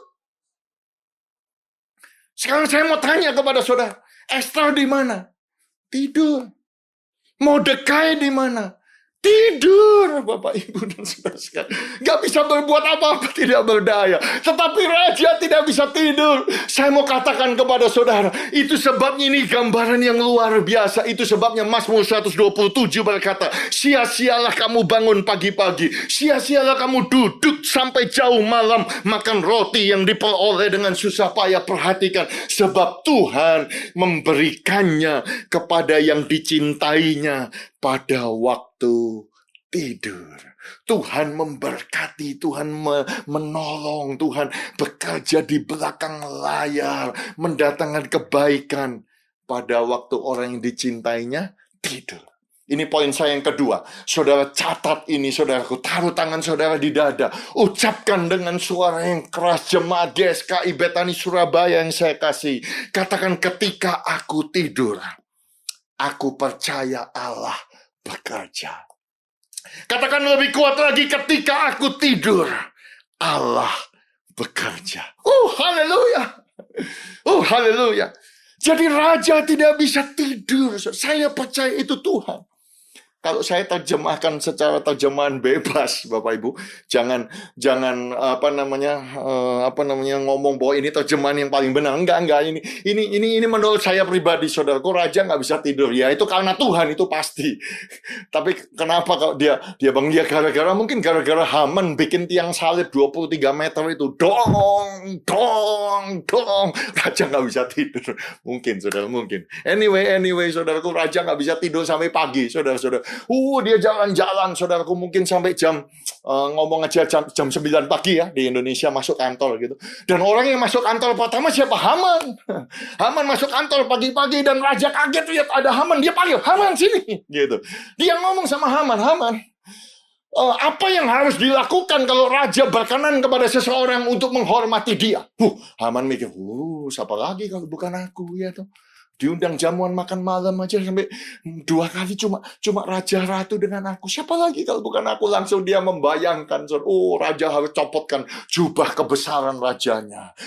Sekarang saya mau tanya kepada saudara, Esther di mana? Tidur. Mordekai di mana? Tidur, Bapak, Ibu, dan saudara sekalian. Gak bisa berbuat apa-apa, tidak berdaya. Tetapi raja tidak bisa tidur. Saya mau katakan kepada saudara, itu sebabnya ini gambaran yang luar biasa. Itu sebabnya Mazmur 127 berkata, sia-sialah kamu bangun pagi-pagi. Sia-sialah kamu duduk sampai jauh malam, makan roti yang diperoleh dengan susah payah. Perhatikan, sebab Tuhan memberikannya kepada yang dicintainya pada waktu tidur. Tuhan memberkati, Tuhan menolong, Tuhan bekerja di belakang layar, mendatangkan kebaikan pada waktu orang yang dicintainya tidur. Ini poin saya yang kedua. Saudara catat ini, saudaraku. Taruh tangan saudara di dada. Ucapkan dengan suara yang keras, jemaat GSKI Bethani Surabaya yang saya kasih. Katakan, ketika aku tidur, aku percaya Allah bekerja. Katakan lebih kuat lagi, ketika aku tidur, Allah bekerja. Haleluya. Haleluya. Jadi raja tidak bisa tidur. Saya percaya itu Tuhan. Kalau saya terjemahkan secara terjemahan bebas, Bapak Ibu, jangan ngomong bahwa ini terjemahan yang paling benar. Enggak. Ini menurut saya pribadi, saudaraku, raja nggak bisa tidur. Ya itu karena Tuhan, itu pasti. Tapi kenapa kalau dia mungkin gara-gara Haman bikin tiang salib 23 meter itu, dong, raja nggak bisa tidur. Mungkin, saudara, mungkin. Anyway, saudaraku, raja nggak bisa tidur sampai pagi, saudara. Dia jalan-jalan, saudaraku, mungkin sampai jam 9 pagi ya, di Indonesia masuk kantor gitu. Dan orang yang masuk kantor pertama siapa? Haman. Haman masuk kantor pagi-pagi dan raja kaget lihat ada Haman. Dia panggil, Haman sini, gitu. Dia ngomong sama Haman, apa yang harus dilakukan kalau raja berkenan kepada seseorang untuk menghormati dia? Haman mikir, siapa lagi kalau bukan aku, ya toh. Diundang jamuan makan malam aja sampai 2 kali cuma raja ratu dengan aku. Siapa lagi kalau bukan aku? Langsung dia membayangkan, raja harus copotkan jubah kebesaran rajanya.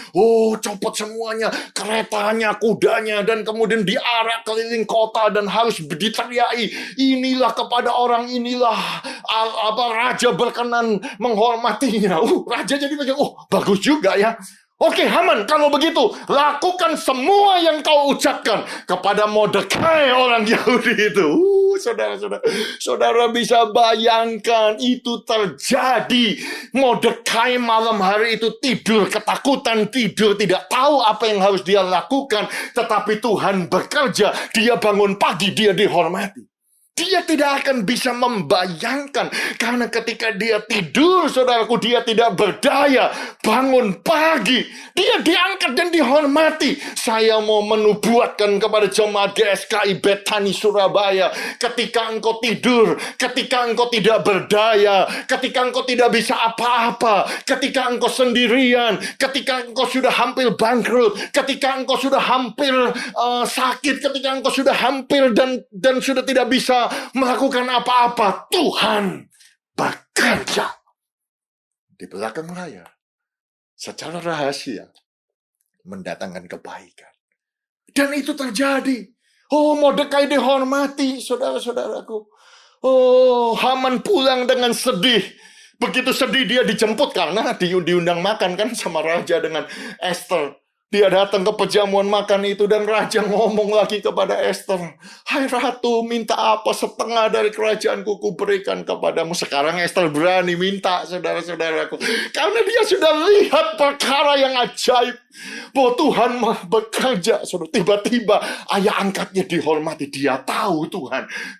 Copot semuanya, keretanya, kudanya, dan kemudian diarak keliling kota dan harus diteriaki, inilah kepada orang inilah raja berkenan menghormatinya. Raja jadi macam, bagus juga ya. Oke, Haman, kalau begitu, lakukan semua yang kau ucapkan kepada Mordekai orang Yahudi itu. Saudara bisa bayangkan itu terjadi. Mordekai malam hari itu tidur, ketakutan tidur, tidak tahu apa yang harus dia lakukan. Tetapi Tuhan bekerja, dia bangun pagi, dia dihormati. Dia tidak akan bisa membayangkan, karena ketika dia tidur, saudaraku, dia tidak berdaya. Bangun pagi, dia diangkat dan dihormati. Saya mau menubuatkan kepada jemaat GSKI Bethani Surabaya, ketika engkau tidur, ketika engkau tidak berdaya, ketika engkau tidak bisa apa-apa, ketika engkau sendirian, ketika engkau sudah hampir bangkrut, ketika engkau sudah hampir sakit, ketika engkau sudah hampir dan sudah tidak bisa melakukan apa-apa, Tuhan bekerja di belakang layar secara rahasia mendatangkan kebaikan. Dan itu terjadi. Mordekai dihormati, saudara-saudaraku. Haman pulang dengan sedih. Begitu sedih dia dijemput karena diundang makan kan sama raja dengan Esther. Dia datang ke perjamuan makan itu dan raja ngomong lagi kepada Esther, "Hai ratu, minta apa? Setengah dari kerajaanku kuberikan kepadamu." Sekarang Esther berani minta, saudara-saudaraku, karena dia sudah lihat perkara yang ajaib bahwa Tuhan bekerja. Tiba-tiba ayah angkatnya dihormati. Dia tahu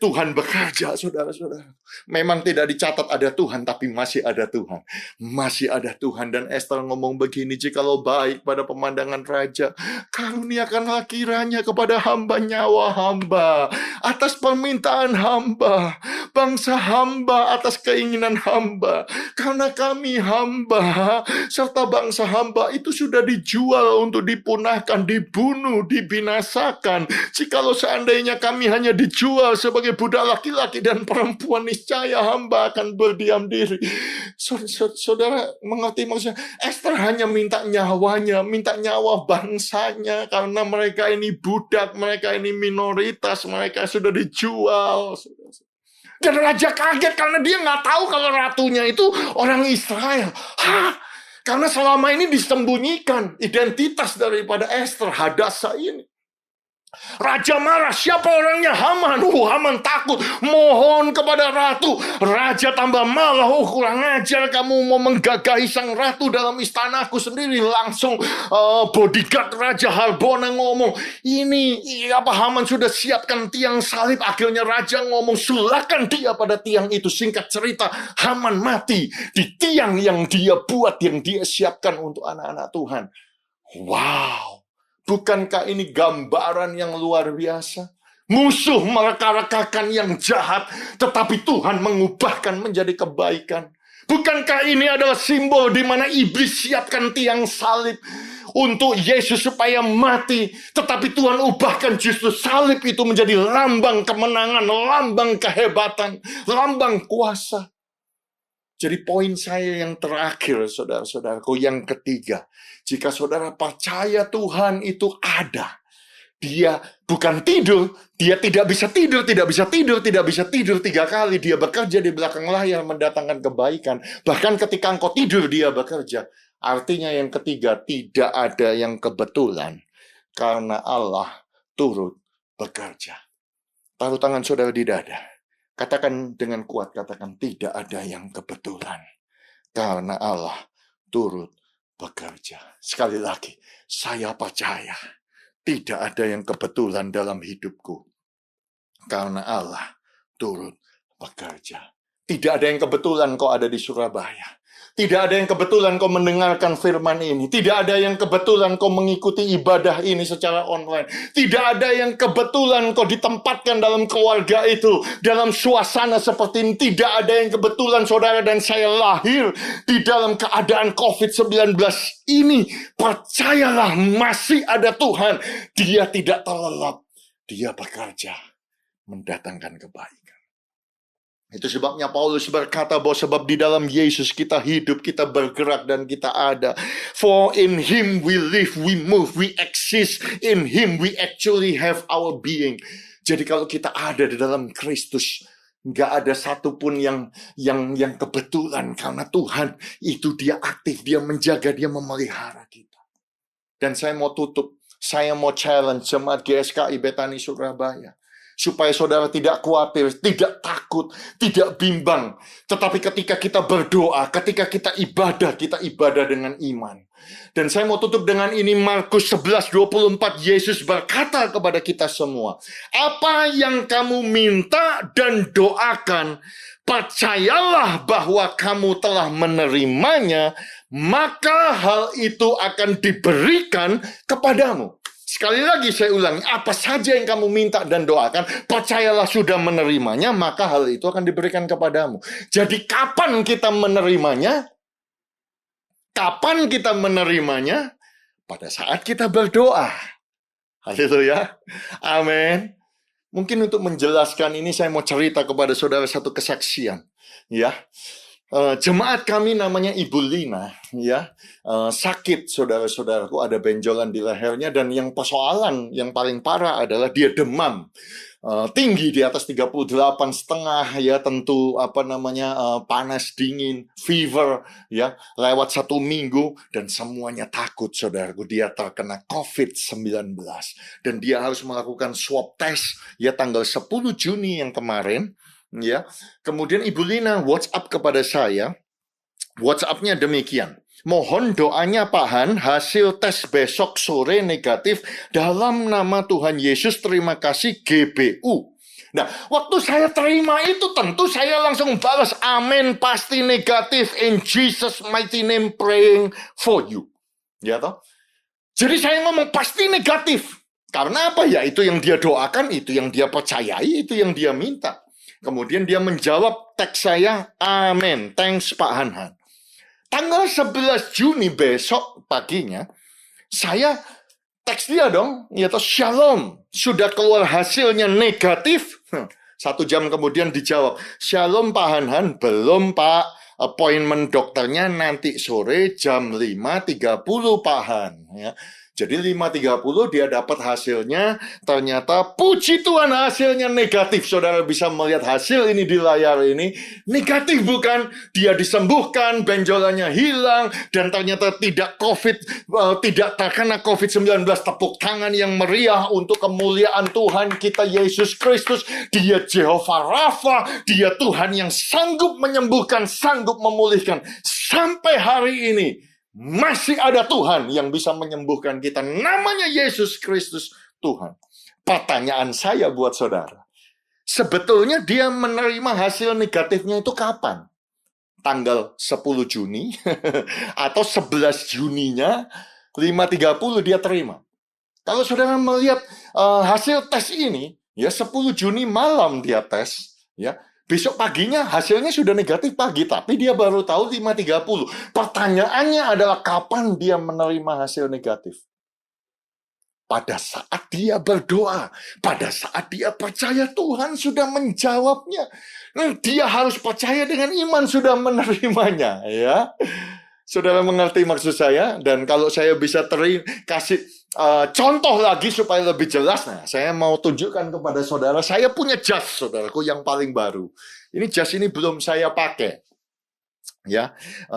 Tuhan bekerja, saudara-saudara. Memang tidak dicatat ada Tuhan, tapi masih ada Tuhan. Masih ada Tuhan. Dan Esther ngomong begini, "Jikalau baik pada pemandangan raja, karuniakanlah kiranya kepada hamba nyawa hamba, atas permintaan hamba, bangsa hamba atas keinginan hamba, karena kami hamba serta bangsa hamba itu sudah dijual untuk dipunahkan, dibunuh, dibinasakan. Jikalau seandainya kami hanya dijual sebagai budak laki-laki dan perempuan, niscaya hamba akan berdiam diri." Saudara mengerti maksudnya? Esther hanya minta nyawanya, minta nyawa bangsanya, karena mereka ini budak, mereka ini minoritas, mereka sudah dijual. Dan raja kaget karena dia nggak tahu kalau ratunya itu orang Israel. Hah? Karena selama ini disembunyikan identitas daripada Esther, Hadasa ini. Raja marah, siapa orangnya? Haman. Haman takut, mohon kepada ratu. Raja tambah marah, kurang ajar kamu mau menggagahi sang ratu dalam istanaku sendiri. Langsung bodyguard Raja Harbona ngomong, ini apa Haman sudah siapkan tiang salib. Akhirnya raja ngomong, silakan dia pada tiang itu. Singkat cerita, Haman mati di tiang yang dia buat, yang dia siapkan untuk anak-anak Tuhan. Wow. Bukankah ini gambaran yang luar biasa? Musuh mereka-rekakan yang jahat, tetapi Tuhan mengubahkan menjadi kebaikan. Bukankah ini adalah simbol di mana iblis siapkan tiang salib untuk Yesus supaya mati, tetapi Tuhan ubahkan justru salib itu menjadi lambang kemenangan, lambang kehebatan, lambang kuasa. Jadi poin saya yang terakhir, saudara-saudaraku, yang ketiga. Jika saudara percaya Tuhan itu ada, dia bukan tidur, dia tidak bisa tidur 3 kali. Dia bekerja di belakang layar mendatangkan kebaikan. Bahkan ketika engkau tidur, dia bekerja. Artinya yang ketiga, tidak ada yang kebetulan. Karena Allah turut bekerja. Taruh tangan saudara di dada. Katakan dengan kuat, katakan tidak ada yang kebetulan. Karena Allah turut bekerja. Sekali lagi, saya percaya tidak ada yang kebetulan dalam hidupku. Karena Allah turut bekerja. Tidak ada yang kebetulan kau ada di Surabaya. Tidak ada yang kebetulan kau mendengarkan firman ini. Tidak ada yang kebetulan kau mengikuti ibadah ini secara online. Tidak ada yang kebetulan kau ditempatkan dalam keluarga itu, dalam suasana seperti ini. Tidak ada yang kebetulan saudara dan saya lahir di dalam keadaan COVID-19 ini. Percayalah, masih ada Tuhan. Dia tidak terlelap. Dia bekerja mendatangkan kebaikan. Itu sebabnya Paulus berkata bahwa sebab di dalam Yesus kita hidup, kita bergerak, dan kita ada. For in Him we live, we move, we exist. In Him we actually have our being. Jadi kalau kita ada di dalam Kristus, nggak ada satupun yang kebetulan. Karena Tuhan itu Dia aktif, Dia menjaga, Dia memelihara kita. Dan saya mau tutup, saya mau challenge jemaat GSKI Betani Surabaya. Supaya saudara tidak khawatir, tidak takut, tidak bimbang. Tetapi ketika kita berdoa, ketika kita ibadah dengan iman. Dan saya mau tutup dengan ini, Markus 11:24, Yesus berkata kepada kita semua, apa yang kamu minta dan doakan, percayalah bahwa kamu telah menerimanya, maka hal itu akan diberikan kepadamu. Sekali lagi saya ulangi, apa saja yang kamu minta dan doakan, percayalah sudah menerimanya, maka hal itu akan diberikan kepadamu. Jadi kapan kita menerimanya? Kapan kita menerimanya? Pada saat kita berdoa. Haleluya. Amin. Mungkin untuk menjelaskan ini saya mau cerita kepada saudara satu kesaksian. Ya. Jemaat kami namanya Ibu Lina, ya, sakit saudara-saudaraku, ada benjolan di lehernya, dan yang persoalan yang paling parah adalah dia demam tinggi di atas 38,5, ya, tentu panas dingin, fever, ya, lewat 1 minggu, dan semuanya takut saudaraku dia terkena COVID-19, dan dia harus melakukan swab test, ya, tanggal 10 Juni yang kemarin. Ya, kemudian Ibu Lina WhatsApp kepada saya. WhatsApp-nya demikian. Mohon doanya Pak Han, hasil tes besok sore negatif dalam nama Tuhan Yesus, terima kasih GBU. Nah, waktu saya terima itu tentu saya langsung balas, amin, pasti negatif, in Jesus mighty name praying for you. Ya toh? Jadi saya ngomong pasti negatif. Karena apa ya? Itu yang dia doakan, itu yang dia percayai, itu yang dia minta. Kemudian dia menjawab teks saya, amin, thanks Pak Han. Tanggal 11 Juni besok paginya, saya teks dia dong, yaitu shalom, sudah keluar hasilnya negatif. 1 jam kemudian dijawab, shalom Pak Han, belum Pak, appointment dokternya nanti sore jam 5.30 Pak Han. Ya. Jadi 5.30 dia dapat hasilnya, ternyata puji Tuhan hasilnya negatif. Saudara bisa melihat hasil ini di layar ini. Negatif bukan? Dia disembuhkan, benjolannya hilang, dan ternyata tidak tidak terkena COVID-19. Tepuk tangan yang meriah untuk kemuliaan Tuhan kita Yesus Kristus. Dia Jehovah Rafa, dia Tuhan yang sanggup menyembuhkan, sanggup memulihkan. Sampai hari ini, masih ada Tuhan yang bisa menyembuhkan kita. Namanya Yesus Kristus Tuhan. Pertanyaan saya buat saudara, sebetulnya dia menerima hasil negatifnya itu kapan? Tanggal 10 Juni atau 11 Juninya 5.30 dia terima. Kalau saudara melihat hasil tes ini, ya 10 Juni malam dia tes, ya. Besok paginya hasilnya sudah negatif pagi, tapi dia baru tahu 5.30. Pertanyaannya adalah kapan dia menerima hasil negatif? Pada saat dia berdoa, pada saat dia percaya Tuhan sudah menjawabnya. Dia harus percaya dengan iman sudah menerimanya, ya. Saudara mengerti maksud saya? Dan kalau saya bisa kasih contoh lagi supaya lebih jelas, nah, saya mau tunjukkan kepada saudara, saya punya jas, saudaraku, yang paling baru. Ini jas ini belum saya pakai. Ya,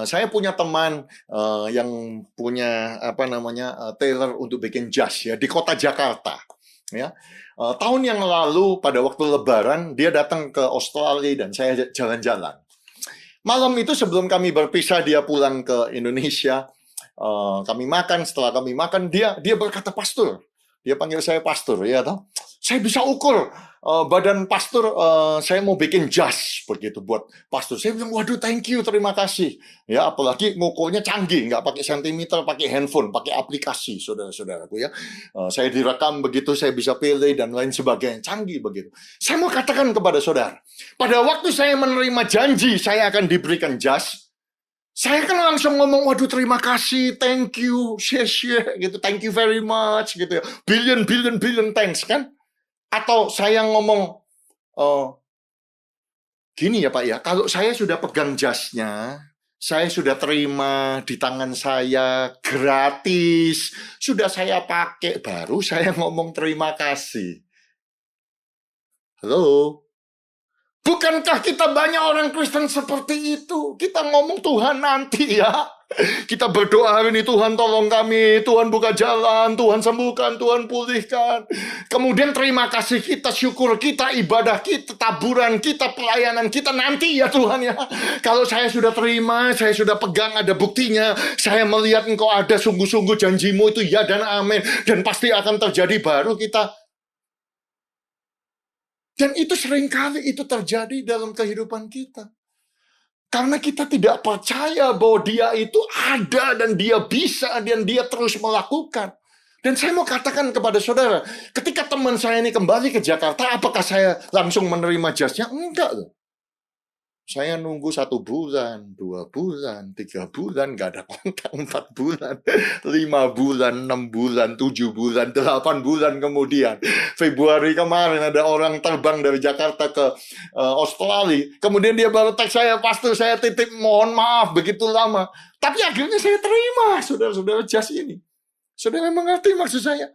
saya punya teman yang punya tailor untuk bikin jas ya di kota Jakarta. Ya, tahun yang lalu pada waktu Lebaran dia datang ke Australia dan saya jalan-jalan. Malam itu sebelum kami berpisah dia pulang ke Indonesia. Kami makan, setelah kami makan dia berkata, "Pastor," dia panggil saya pastor, ya toh. "Saya bisa ukur badan pastor, saya mau bikin jas begitu buat pastor." Saya bilang, "Waduh, thank you, terima kasih." Ya, apalagi ngukurnya canggih, nggak pakai sentimeter, pakai handphone, pakai aplikasi, saudara-saudaraku ya. Saya direkam begitu, saya bisa pilih dan lain sebagainya, canggih begitu. Saya mau katakan kepada saudara, pada waktu saya menerima janji saya akan diberikan jas, saya kan langsung ngomong, "Waduh, terima kasih, thank you, share gitu, thank you very much," gitu ya. Billion thanks kan? Atau saya ngomong, "Gini ya Pak ya, kalau saya sudah pegang jasnya, saya sudah terima di tangan saya gratis, sudah saya pakai, baru saya ngomong terima kasih." Halo? Bukankah kita banyak orang Kristen seperti itu? Kita ngomong Tuhan nanti ya. Kita berdoa hari ini, Tuhan tolong kami, Tuhan buka jalan, Tuhan sembuhkan, Tuhan pulihkan. Kemudian terima kasih kita, syukur kita, ibadah kita, taburan kita, pelayanan kita nanti ya Tuhan ya. Kalau saya sudah terima, saya sudah pegang, ada buktinya, saya melihat Engkau ada sungguh-sungguh janjimu itu ya dan amin. Dan pasti akan terjadi, baru kita. Dan itu seringkali itu terjadi dalam kehidupan kita. Karena kita tidak percaya bahwa dia itu ada dan dia bisa dan dia terus melakukan. Dan saya mau katakan kepada saudara, ketika teman saya ini kembali ke Jakarta, apakah saya langsung menerima jasnya? Enggak loh. Saya nunggu 1 bulan, 2 bulan, 3 bulan, nggak ada kontak, 4 bulan, 5 bulan, 6 bulan, 7 bulan, 8 bulan kemudian. Februari kemarin ada orang terbang dari Jakarta ke Australia. Kemudian dia baru tag saya, "Pastor, saya titip, mohon maaf begitu lama." Tapi akhirnya saya terima, saudara-saudara, jas ini. Saudara mengerti maksud saya?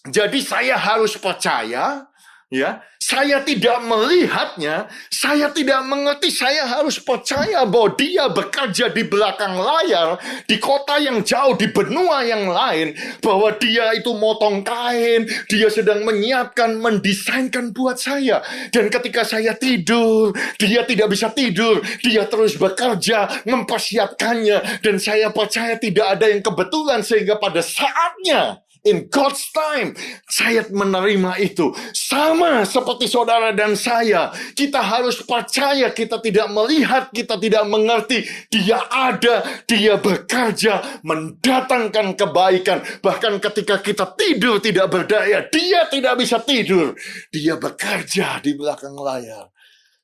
Jadi saya harus percaya. Ya, saya tidak melihatnya, saya tidak mengerti, saya harus percaya bahwa dia bekerja di belakang layar, di kota yang jauh, di benua yang lain, bahwa dia itu motong kain, dia sedang menyiapkan, mendesainkan buat saya. Dan ketika saya tidur, dia tidak bisa tidur, dia terus bekerja, mempersiapkannya, dan saya percaya tidak ada yang kebetulan, sehingga pada saatnya, in God's time, saya menerima itu. Sama seperti saudara dan saya, kita harus percaya, kita tidak melihat, kita tidak mengerti. Dia ada, dia bekerja, mendatangkan kebaikan. Bahkan ketika kita tidur tidak berdaya, dia tidak bisa tidur. Dia bekerja di belakang layar.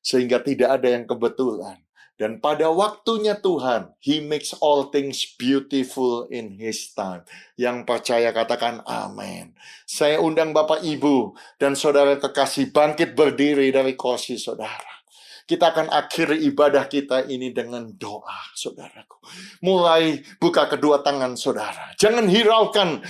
Sehingga tidak ada yang kebetulan. Dan pada waktunya Tuhan, He makes all things beautiful in His time. Yang percaya katakan amin. Saya undang Bapak Ibu dan saudara kekasih bangkit berdiri dari kursi saudara. Kita akan akhiri ibadah kita ini dengan doa, saudaraku. Mulai buka kedua tangan saudara. Jangan hiraukan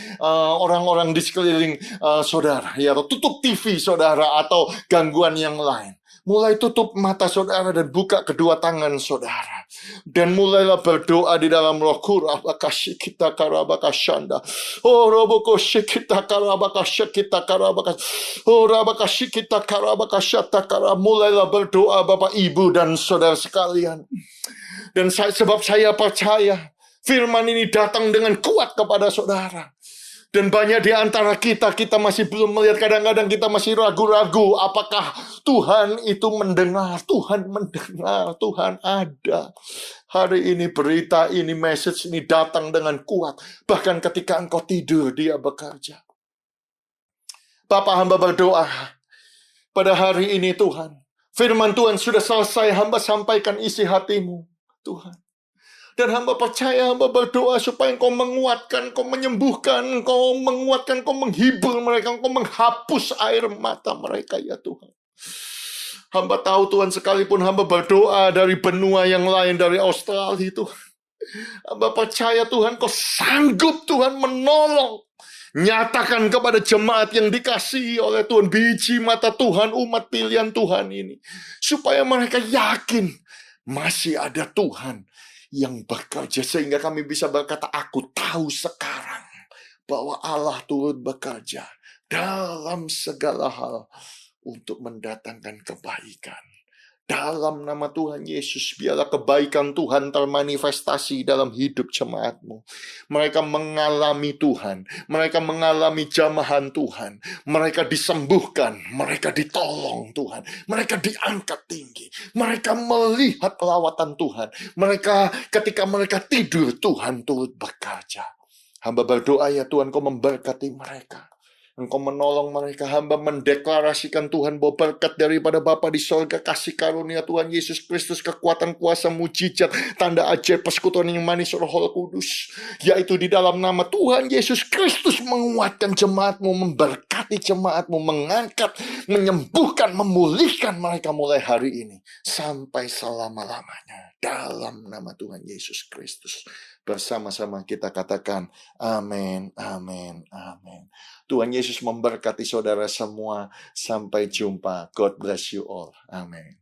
orang-orang di sekeliling saudara. Ya, atau tutup TV saudara atau gangguan yang lain. Mulai tutup mata saudara dan buka kedua tangan saudara. Dan mulailah berdoa di dalam roh. Kurabakashikita karabakashanda. Oh, robokoshikita karabakashikita karabakash. Oh, rabakashikita karabakashata karab. Mulailah berdoa Bapak Ibu dan saudara sekalian. Dan sebab saya percaya firman ini datang dengan kuat kepada saudara. Dan banyak di antara kita masih belum melihat, kadang-kadang kita masih ragu-ragu apakah Tuhan itu mendengar. Tuhan mendengar, Tuhan ada. Hari ini berita ini, message ini datang dengan kuat. Bahkan ketika engkau tidur, Dia bekerja. Bapa, hamba berdoa pada hari ini Tuhan. Firman Tuhan sudah selesai, hamba sampaikan isi hatimu Tuhan. Dan hamba percaya, hamba berdoa supaya engkau menguatkan, engkau menyembuhkan, engkau menguatkan, engkau menghibur mereka, engkau menghapus air mata mereka ya Tuhan. Hamba tahu Tuhan, sekalipun hamba berdoa dari benua yang lain, dari Australia Tuhan. Hamba percaya Tuhan, engkau sanggup Tuhan menolong. Nyatakan kepada jemaat yang dikasihi oleh Tuhan, biji mata Tuhan, umat pilihan Tuhan ini. Supaya mereka yakin masih ada Tuhan yang bekerja, sehingga kami bisa berkata, aku tahu sekarang bahwa Allah turut bekerja dalam segala hal untuk mendatangkan kebaikan. Dalam nama Tuhan Yesus, biarlah kebaikan Tuhan termanifestasi dalam hidup jemaatmu. Mereka mengalami Tuhan, mereka mengalami jamahan Tuhan, mereka disembuhkan, mereka ditolong Tuhan, mereka diangkat tinggi, mereka melihat lawatan Tuhan, mereka ketika mereka tidur, Tuhan turut bekerja. Hamba berdoa ya Tuhan, Kau memberkati mereka. Engkau menolong mereka. Hamba mendeklarasikan Tuhan bahwa berkat daripada Bapa di sorga, kasih karunia Tuhan Yesus Kristus, kekuatan kuasa mujizat, tanda ajaib, persekutuan yang manis Roh Kudus, yaitu di dalam nama Tuhan Yesus Kristus, menguatkan jemaatmu, memberkati jemaatmu, mengangkat, menyembuhkan, memulihkan mereka mulai hari ini sampai selama-lamanya. Dalam nama Tuhan Yesus Kristus. Bersama-sama kita katakan amin, amin, amin. Tuhan Yesus memberkati saudara semua. Sampai jumpa. God bless you all. Amin.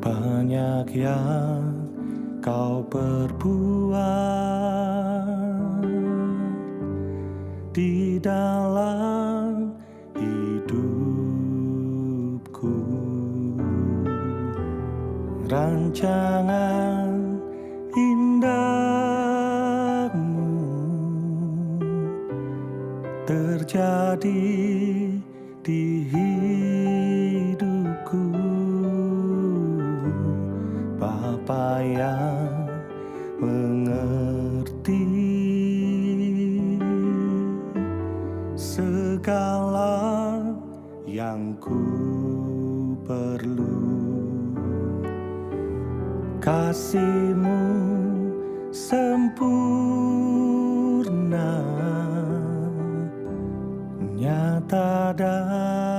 Banyak yang Kau perbuat di dalam hidupku. Rancangan indahmu terjadi di hidupku. Bapa yang mengerti segala yang ku perlu. Kasih-Mu sempurna, nyata dan